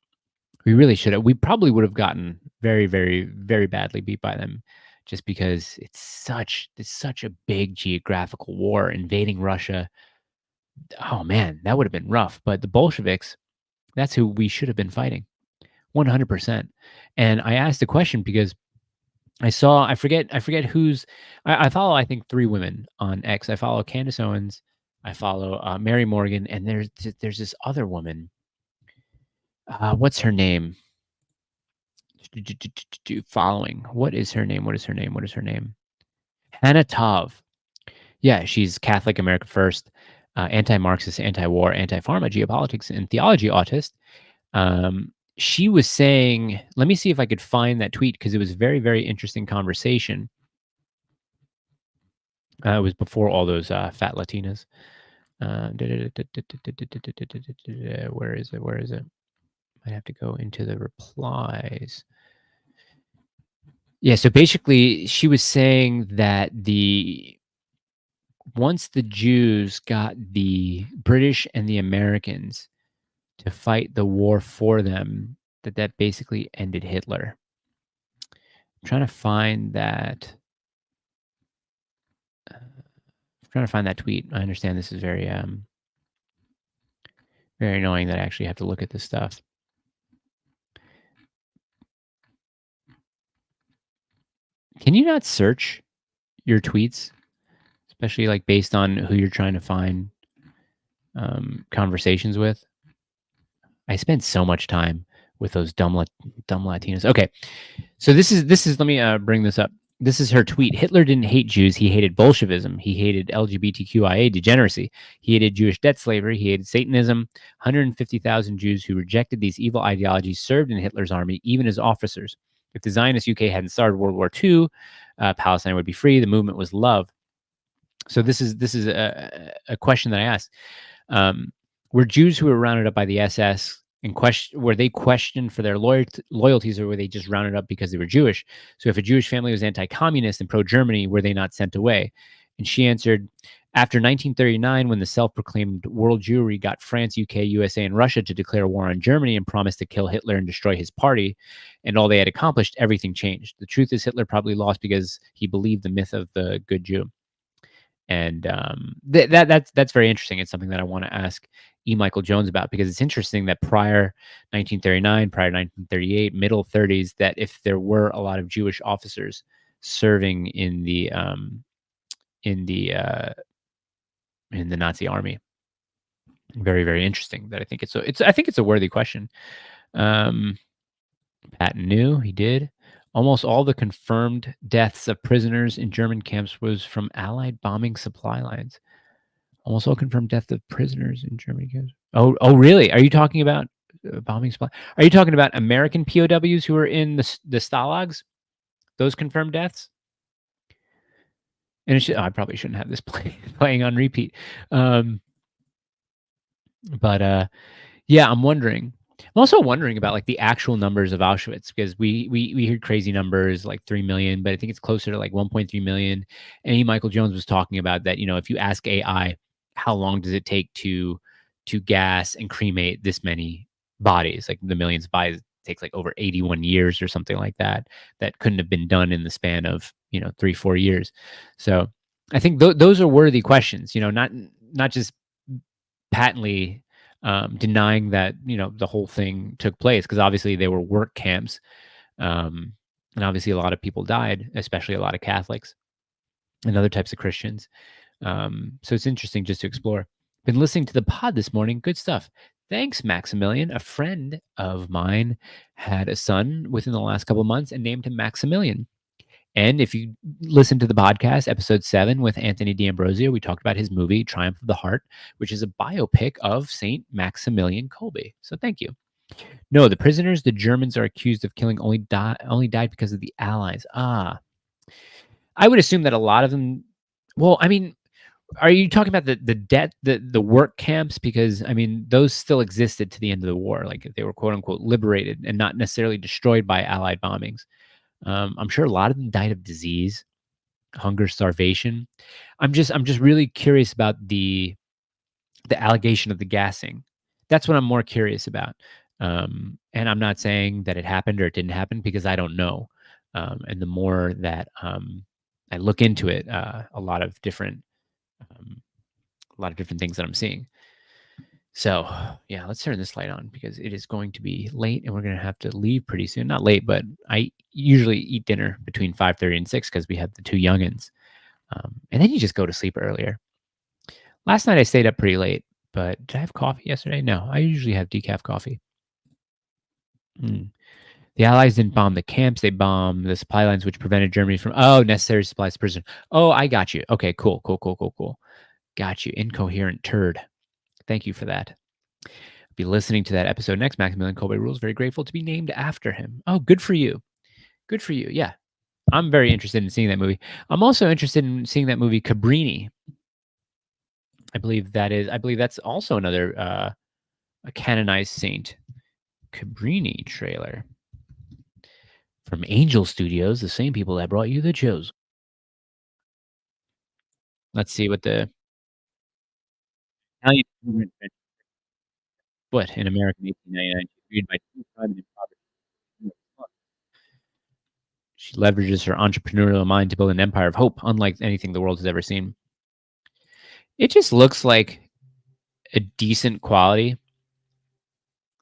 We really should have. We probably would have gotten very, very, very badly beat by them, just because it's such a big geographical war. Invading Russia, oh man, that would have been rough. But the Bolsheviks, that's who we should have been fighting, 100%. And I asked the question because I forget who's. I follow, I think, 3 women on X. I follow Candace Owens, I follow Mary Morgan, and there's this other woman. What's her name? Following. What is her name? What is her name? What is her name? Hannah Tov. Yeah, she's Catholic America First, anti-Marxist, anti-war, anti-pharma, geopolitics, and theology autist. She was saying, let me see if I could find that tweet because it was a very, very interesting conversation. It was before all those fat Latinas. Where is it? Where is it? I have to go into the replies. Yeah, so basically, she was saying that once the Jews got the British and the Americans to fight the war for them, that basically ended Hitler. I'm trying to find that. Tweet. I understand this is very very annoying that I actually have to look at this stuff. Can you not search your tweets, especially like based on who you're trying to find conversations with? I spent so much time with those dumb Latinos. Okay, so this is. Let me bring this up. This is her tweet. Hitler didn't hate Jews. He hated Bolshevism. He hated LGBTQIA degeneracy. He hated Jewish debt slavery. He hated Satanism. 150,000 Jews who rejected these evil ideologies served in Hitler's army, even as officers. If the Zionist UK hadn't started World War II, Palestine would be free. The movement was love. So this is a question that I asked. Were Jews who were rounded up by the SS and were they questioned for their loyalties, or were they just rounded up because they were Jewish? So if a Jewish family was anti-communist and pro-Germany, were they not sent away? And she answered, after 1939, when the self-proclaimed world Jewry got France, UK, USA, and Russia to declare war on Germany and promise to kill Hitler and destroy his party, and all they had accomplished, everything changed. The truth is Hitler probably lost because he believed the myth of the good Jew. And that's very interesting. It's something that I want to ask E. Michael Jones about, because it's interesting that prior 1939, prior 1938, middle 30s, that if there were a lot of Jewish officers serving in the in the uh, in the Nazi army. Very, very interesting. That I think it's a worthy question. Patton knew he did. Almost all the confirmed deaths of prisoners in German camps was from Allied bombing supply lines. Almost all confirmed deaths of prisoners in German camps. Oh, really? Are you talking about bombing supply? Are you talking about American POWs who were in the stalags? Those confirmed deaths? And I probably shouldn't have this playing on repeat. But yeah, I'm wondering. I'm also wondering about like the actual numbers of Auschwitz, because we heard crazy numbers like 3 million, but I think it's closer to like 1.3 million. And Michael Jones was talking about that. If you ask AI, how long does it take to gas and cremate this many bodies, like the millions of bodies, it takes like over 81 years or something like that. That couldn't have been done in the span of 3-4 years. So I think those are worthy questions. Not just patently denying that the whole thing took place, because obviously they were work camps, and obviously a lot of people died, especially a lot of Catholics and other types of Christians. So it's interesting just to explore. Been listening to the pod this morning. Good stuff. Thanks, Maximilian. A friend of mine had a son within the last couple of months and named him Maximilian. And if you listen to the podcast, episode 7 with Anthony D'Ambrosio, we talked about his movie, Triumph of the Heart, which is a biopic of Saint Maximilian Kolbe. So thank you. No, the prisoners the Germans are accused of killing only died because of the Allies. I would assume that a lot of them. Well, I mean, are you talking about the work camps? Because I mean, those still existed to the end of the war. Like they were quote unquote liberated and not necessarily destroyed by Allied bombings. I'm sure a lot of them died of disease, hunger, starvation. I'm just really curious about the allegation of the gassing. That's what I'm more curious about. And I'm not saying that it happened or it didn't happen, because I don't know. And the more that I look into it, a lot of different things that I'm seeing. So yeah, let's turn this light on, because it is going to be late and we're going to have to leave pretty soon. Not late, but I usually eat dinner between 5:30 and 6 because we have the 2 youngins. And then you just go to sleep earlier. Last night I stayed up pretty late, but did I have coffee yesterday? No, I usually have decaf coffee. The Allies didn't bomb the camps. They bombed the supply lines, which prevented Germany from, necessary supplies to prison. Oh, I got you. Okay, cool. Got you. Incoherent turd. Thank you for that. Be listening to that episode next. Maximilian Kolbe Rules. Very grateful to be named after him. Oh, good for you. Good for you. Yeah. I'm very interested in seeing that movie. I'm also interested in seeing that movie Cabrini. I believe that's also another a canonized saint. Cabrini trailer from Angel Studios, the same people that brought you the shows. Let's see what the Italian immigrant foot in America in 1899. She's by two tribes in poverty. She leverages her entrepreneurial mind to build an empire of hope, unlike anything the world has ever seen. It just looks like a decent quality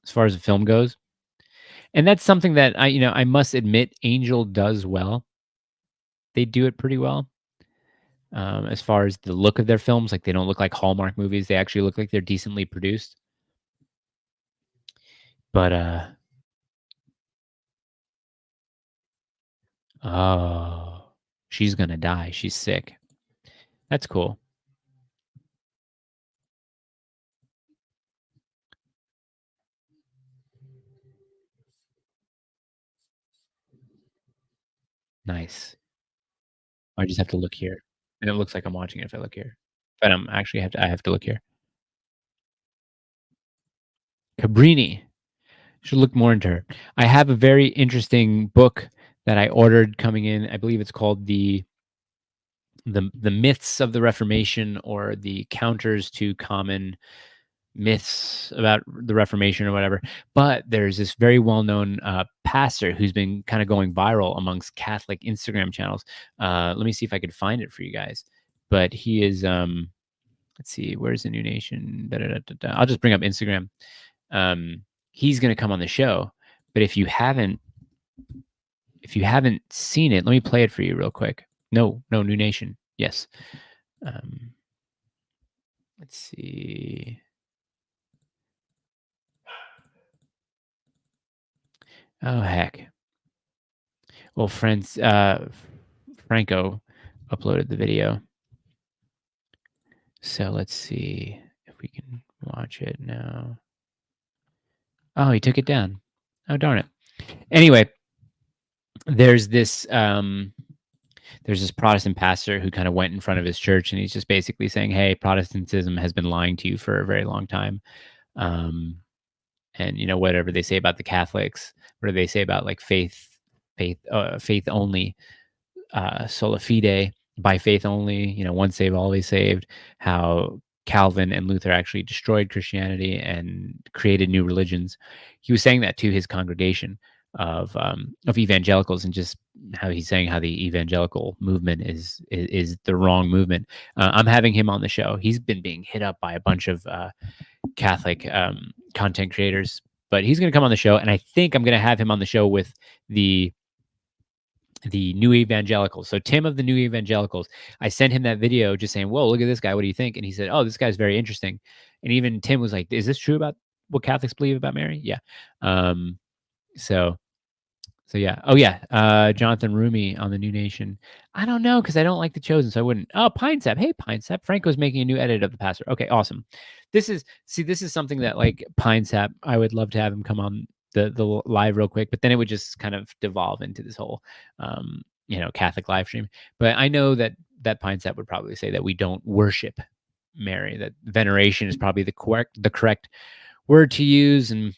as far as the film goes. And that's something that I must admit Angel does well. They do it pretty well. As far as the look of their films, like they don't look like Hallmark movies. They actually look like they're decently produced. But oh, She's gonna die. She's sick. That's cool. Nice. I just have to look here, and it looks like I'm watching it if I look here, but I'm actually I have to look here. Cabrini. Should look more into her. I have a very interesting book that I ordered coming in. I believe it's called the Myths of the Reformation, or the Counters to Common Myths about the Reformation, or whatever. But there's this very well-known pastor who's been kind of going viral amongst Catholic Instagram channels. Let me see if I could find it for you guys. But he is let's see, where's the New Nation? Da, da, da, da, da. I'll just bring up Instagram. He's going to come on the show. But if you haven't seen it, let me play it for you real quick. No, New Nation. Yes. Um, let's see. Oh heck. Well, friends, Franco uploaded the video. So let's see if we can watch it now. Oh, he took it down. Oh darn it. Anyway, there's this Protestant pastor who kind of went in front of his church, and he's just basically saying, "Hey, Protestantism has been lying to you for a very long time." And whatever they say about the Catholics, what do they say about like faith only, sola fide, by faith only, once saved, always saved, how Calvin and Luther actually destroyed Christianity and created new religions. He was saying that to his congregation of evangelicals, and just how he's saying how the evangelical movement is the wrong movement. I'm having him on the show. He's been being hit up by a bunch of Catholic content creators, but he's going to come on the show, and I think I'm going to have him on the show with the New Evangelicals. So Tim of the New Evangelicals, I sent him that video just saying, "Whoa, look at this guy. What do you think?" And he said, "Oh, this guy's very interesting." And even Tim was like, "Is this true about what Catholics believe about Mary?" Yeah. So yeah. Oh yeah. Jonathan Rumi on the New Nation. I don't know, because I don't like The Chosen, so I wouldn't. Oh, Pinep. Hey, Pinep. Franco's making a new edit of the pastor. Okay, awesome. This is something that, like, Pinep, I would love to have him come on the live real quick, but then it would just kind of devolve into this whole Catholic live stream. But I know that Pinep would probably say that we don't worship Mary, that veneration is probably the correct word to use. And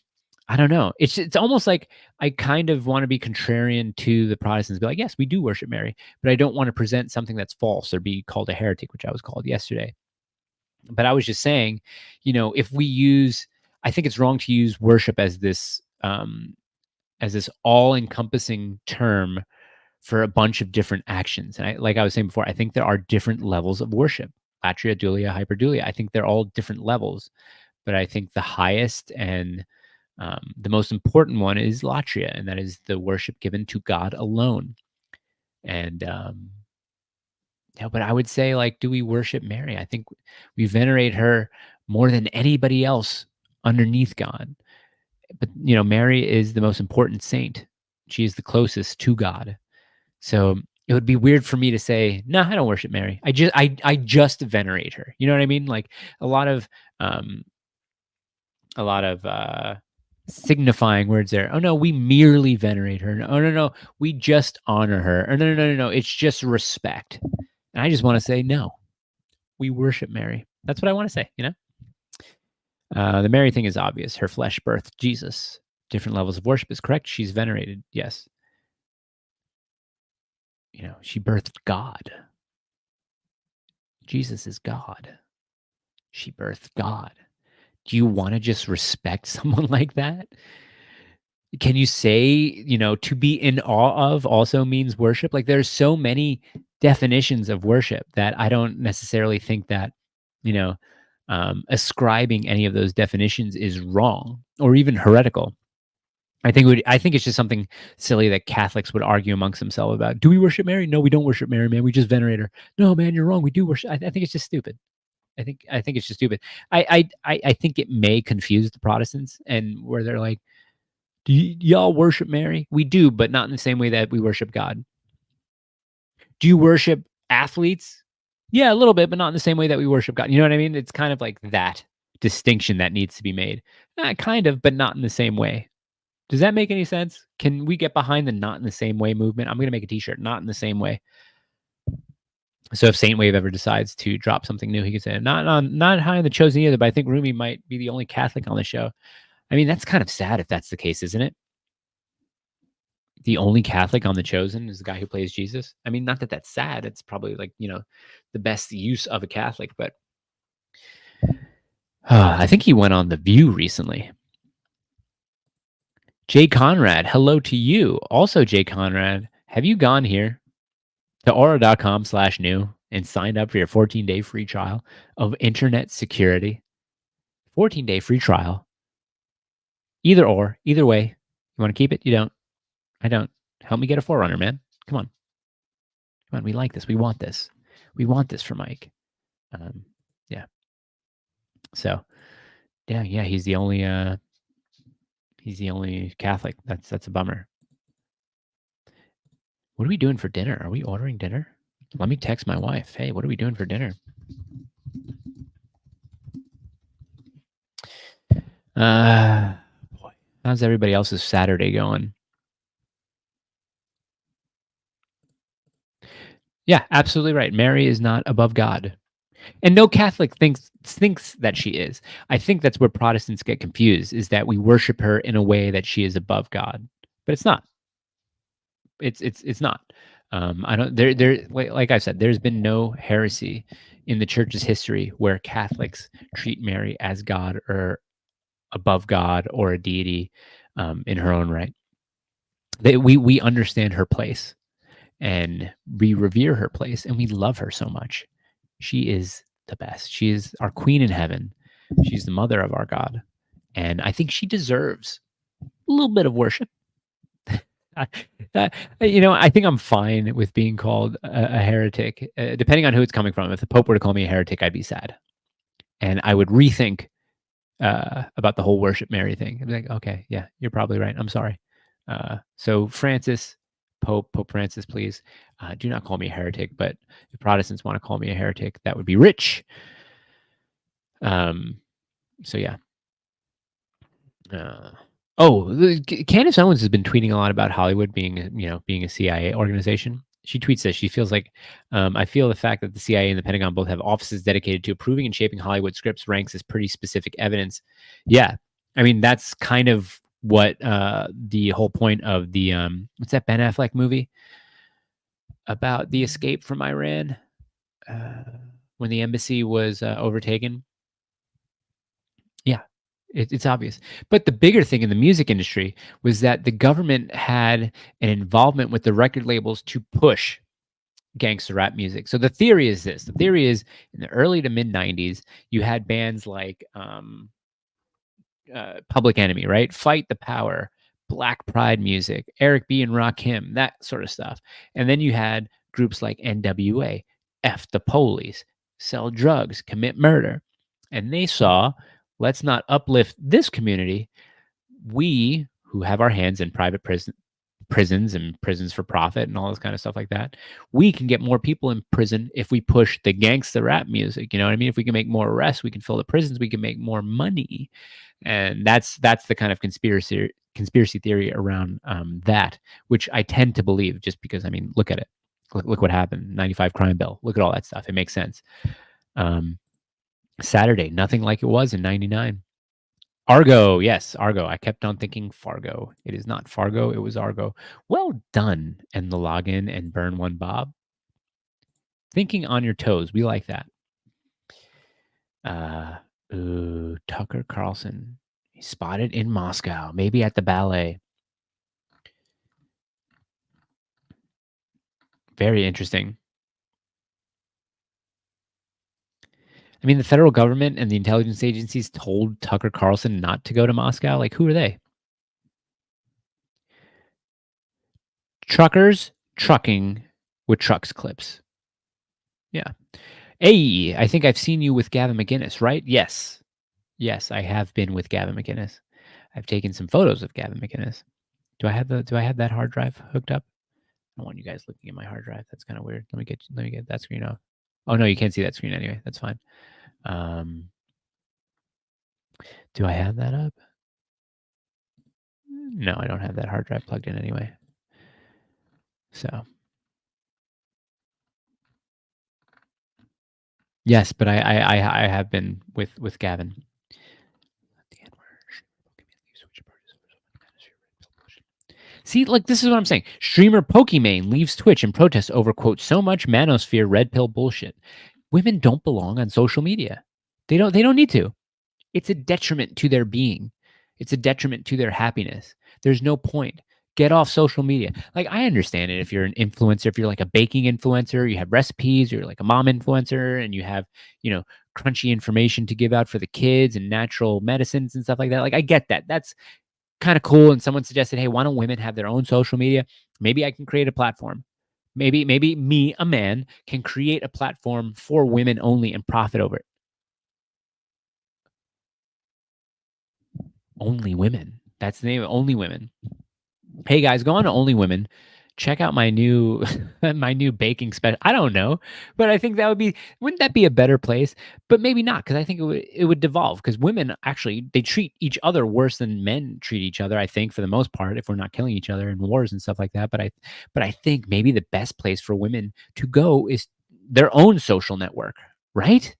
I don't know. It's almost like I kind of want to be contrarian to the Protestants, be like, yes, we do worship Mary, but I don't want to present something that's false or be called a heretic, which I was called yesterday. But I was just saying, if we use, I think it's wrong to use worship as this all-encompassing term for a bunch of different actions. And like I was saying before, I think there are different levels of worship: latria, dulia, hyperdulia. I think they're all different levels, but I think the highest and the most important one is latria, and that is the worship given to God alone. And but I would say, like, do we worship Mary? I think we venerate her more than anybody else underneath God. But Mary is the most important saint. She is the closest to God. So it would be weird for me to say, no, I don't worship Mary. I just venerate her. You know what I mean? Like, a lot of um, signifying words there. Oh no, we merely venerate her. Oh no, we just honor her. Or no, it's just respect. And I just want to say, no, we worship Mary. That's what I want to say. The Mary thing is obvious. Her flesh birthed Jesus. Different levels of worship is correct. She's venerated. Yes. She birthed God. Jesus is God. She birthed God. Do you want to just respect someone like that? Can you say, to be in awe of also means worship? Like, there's so many definitions of worship that I don't necessarily think that, ascribing any of those definitions is wrong or even heretical. I think it's just something silly that Catholics would argue amongst themselves about. Do we worship Mary? No, we don't worship Mary, man. We just venerate her. No, man, you're wrong. We do worship. I think it's just stupid. I think it's just stupid. I think it may confuse the Protestants, and where they're like, do y'all worship Mary? We do, but not in the same way that we worship God. Do you worship athletes? Yeah, a little bit, but not in the same way that we worship God. You know what I mean? It's kind of like that distinction that needs to be made. Kind of, but not in the same way. Does that make any sense? Can we get behind the not in the same way movement? I'm going to make a t-shirt, not in the same way. So if Saint Wave ever decides to drop something new, he could say, not high on the chosen either, but I think Rumi might be the only Catholic on the show. I mean, that's kind of sad if that's the case, isn't it? The only Catholic on the chosen is the guy who plays Jesus. I mean, not that that's sad. It's probably like, the best use of a Catholic, but I think he went on The View recently. Jay Conrad, hello to you. Also, Jay Conrad, have you gone here to aura.com/new and signed up for your 14-day free trial of internet security? 14-day free trial. Either or, either way. You want to keep it? You don't. I don't. Help me get a Forerunner, man. Come on. Come on. We like this. We want this. We want this for Mike. Yeah. So, yeah. He's the only Catholic. That's a bummer. What are we doing for dinner? Are we ordering dinner? Let me text my wife. Hey, what are we doing for dinner? Boy, how's everybody else's Saturday going? Yeah, absolutely right. Mary is not above God. And no Catholic thinks that she is. I think that's where Protestants get confused, is that we worship her in a way that she is above God. But it's not. It's not. I don't like I said, there's been no heresy in the church's history where Catholics treat Mary as God or above God or a deity in her own right. We understand her place and we revere her place and we love her so much. She is the best. She is our queen in heaven. She's the mother of our God. And I think she deserves a little bit of worship. I think I'm fine with being called a heretic, depending on who it's coming from. If the Pope were to call me a heretic, I'd be sad. And I would rethink about the whole worship Mary thing. I'd be like, okay, yeah, you're probably right. I'm sorry. So Francis, Pope Francis, please do not call me a heretic. But if Protestants want to call me a heretic, that would be rich. So yeah. Candace Owens has been tweeting a lot about Hollywood being a CIA organization. She tweets this. She feels like, I feel the fact that the CIA and the Pentagon both have offices dedicated to approving and shaping Hollywood scripts ranks as pretty specific evidence. Yeah. I mean, that's kind of what the whole point of the, what's that Ben Affleck movie about the escape from Iran when the embassy was overtaken? Yeah. It's obvious. But the bigger thing in the music industry was that the government had an involvement with the record labels to push gangster rap music. So the theory is this. The theory is in the early to mid 90s, you had bands like Public Enemy, right? Fight the Power, Black Pride Music, Eric B. and Rakim, that sort of stuff. And then you had groups like NWA, F the Police, Sell Drugs, Commit Murder. And they saw, let's not uplift this community. We, who have our hands in private prisons and prisons for profit and all this kind of stuff like that, we can get more people in prison if we push the gangsta rap music. You know what I mean? If we can make more arrests, we can fill the prisons, we can make more money. And that's the kind of conspiracy theory around that, which I tend to believe, just because, I mean, look at it. Look what happened. 95 crime bill. Look at all that stuff. It makes sense. Saturday, nothing like it was in 99. Argo, yes, Argo. I kept on thinking Fargo. It is not Fargo, it was Argo. Well done, and the login and burn one Bob. Thinking on your toes. We like that. Tucker Carlson. He's spotted in Moscow, maybe at the ballet. Very interesting. I mean, the federal government and the intelligence agencies told Tucker Carlson not to go to Moscow. Like, who are they? Truckers trucking with trucks clips. Yeah. Hey, I think I've seen you with Gavin McInnes, right? Yes. Yes, I have been with Gavin McInnes. I've taken some photos of Gavin McInnes. Do I have that hard drive hooked up? don't want you guys looking at my hard drive. That's kind of weird. Let me get that screen off. Oh no, you can't see that screen anyway. That's fine. Do I have that up? No, I don't have that hard drive plugged in anyway. So yes, but I have been with Gavin. See, like this is what I'm saying. Streamer Pokimane leaves Twitch in protest over quote so much manosphere red pill bullshit. Women don't belong on social media. They don't need to. It's a detriment to their being. It's a detriment to their happiness. There's no point. Get off social media. Like I understand it if you're an influencer, if you're like a baking influencer, you have recipes, you're like a mom influencer, and you have, crunchy information to give out for the kids and natural medicines and stuff like that. Like I get that. That's kind of cool. And someone suggested, hey, why don't women have their own social media? Maybe I can create a platform. Maybe me, a man, can create a platform for women only and profit over it. Only Women. That's the name. Only Women. Hey guys, go on to Only Women. Check out my new my new baking special. I don't know, but I think wouldn't that be a better place? But maybe not, because I think it would devolve, because women actually they treat each other worse than men treat each other, I think, for the most part, if we're not killing each other in wars and stuff like that. But I think maybe the best place for women to go is their own social network, right?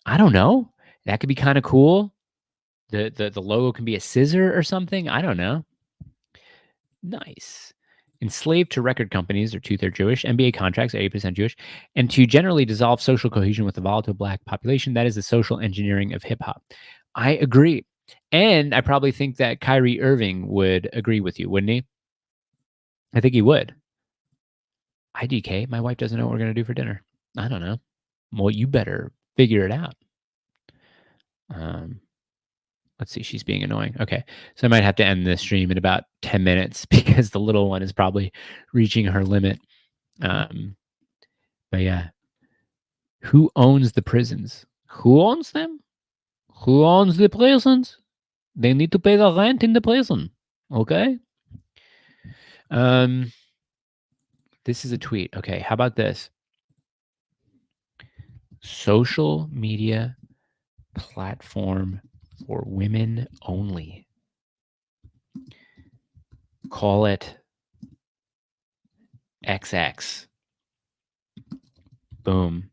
I don't know. That could be kind of cool. The logo can be a scissor or something. I don't know. Nice. Enslaved to record companies are 2/3 Jewish, NBA contracts are 80% Jewish, and to generally dissolve social cohesion with the volatile black population, that is the social engineering of hip hop. I agree. And I probably think that Kyrie Irving would agree with you, wouldn't he? I think he would. IDK, my wife doesn't know what we're going to do for dinner. I don't know. Well, you better figure it out. Let's see, she's being annoying. Okay, so I might have to end this stream in about 10 minutes because the little one is probably reaching her limit. But yeah, who owns the prisons? Who owns them? Who owns the prisons? They need to pay the rent in the prison. Okay. This is a tweet. Okay, how about this? Social media platform for women only. Call it XX. Boom.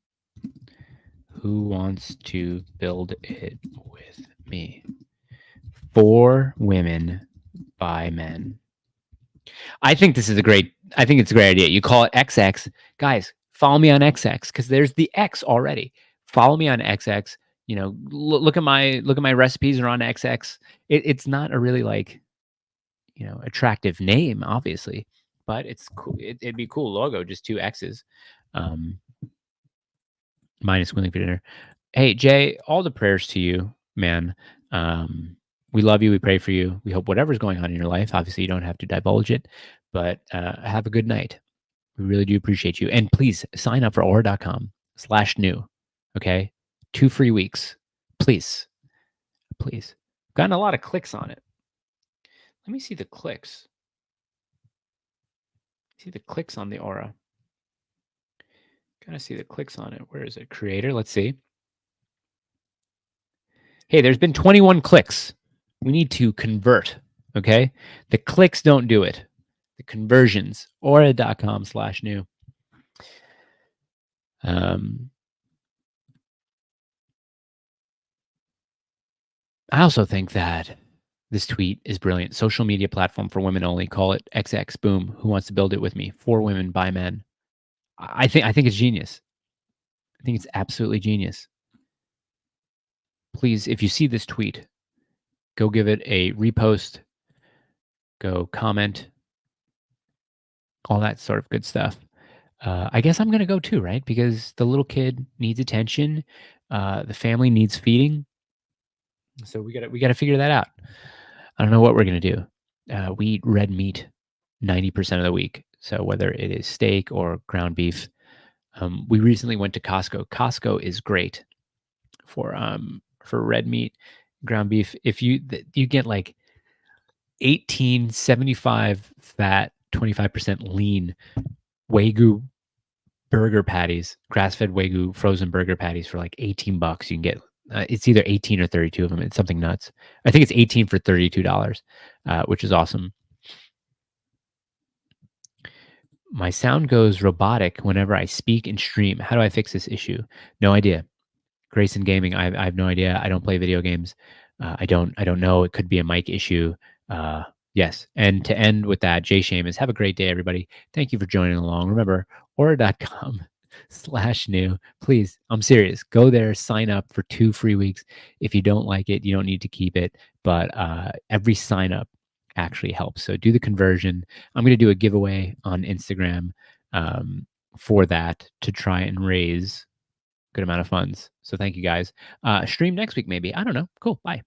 Who wants to build it with me? For women by men. I think it's a great idea. You call it XX. Guys, follow me on XX, because there's the X already. Follow me on XX. Look at my recipes are on XX. It's not a really attractive name, obviously, but it's cool. It'd be a cool logo, just two X's. Minus willing for dinner. Hey Jay, all the prayers to you, man. We love you. We pray for you. We hope whatever's going on in your life, obviously you don't have to divulge it, but have a good night. We really do appreciate you. And please sign up for aura.com/new. Okay. 2 free weeks. Please. Please. Gotten a lot of clicks on it. Let me see the clicks. See the clicks on the Aura. Gotta see the clicks on it. Where is it? Creator. Let's see. Hey, there's been 21 clicks. We need to convert. Okay. The clicks don't do it. The conversions. Aura.com/new. I also think that this tweet is brilliant. Social media platform for women only. Call it XX. Boom. Who wants to build it with me? For women by men. I think it's genius. I think it's absolutely genius. Please, if you see this tweet, go give it a repost. Go comment. All that sort of good stuff. I guess I'm gonna go too, right? Because the little kid needs attention. The family needs feeding. So we gotta figure that out. I don't know what we're gonna do. We eat red meat 90% of the week. So whether it is steak or ground beef, we recently went to Costco. Costco is great for red meat, ground beef. If you get like 1875 fat, 25% lean Wagyu burger patties, grass-fed Wagyu frozen burger patties for like $18. You can get it's either 18 or 32 of them. It's something nuts. I think it's 18 for $32, which is awesome. My sound goes robotic whenever I speak and stream. How do I fix this issue? No idea. Grayson Gaming, I have no idea. I don't play video games. I don't know. It could be a mic issue. Yes. And to end with that, Jay Seamus, have a great day, everybody. Thank you for joining along. Remember, aura.com/new. Please, I'm serious. Go there, sign up for 2 free weeks. If you don't like it, you don't need to keep it. But every sign up actually helps. So do the conversion. I'm going to do a giveaway on Instagram for that to try and raise good amount of funds. So thank you guys. Stream next week, maybe. I don't know. Cool. Bye.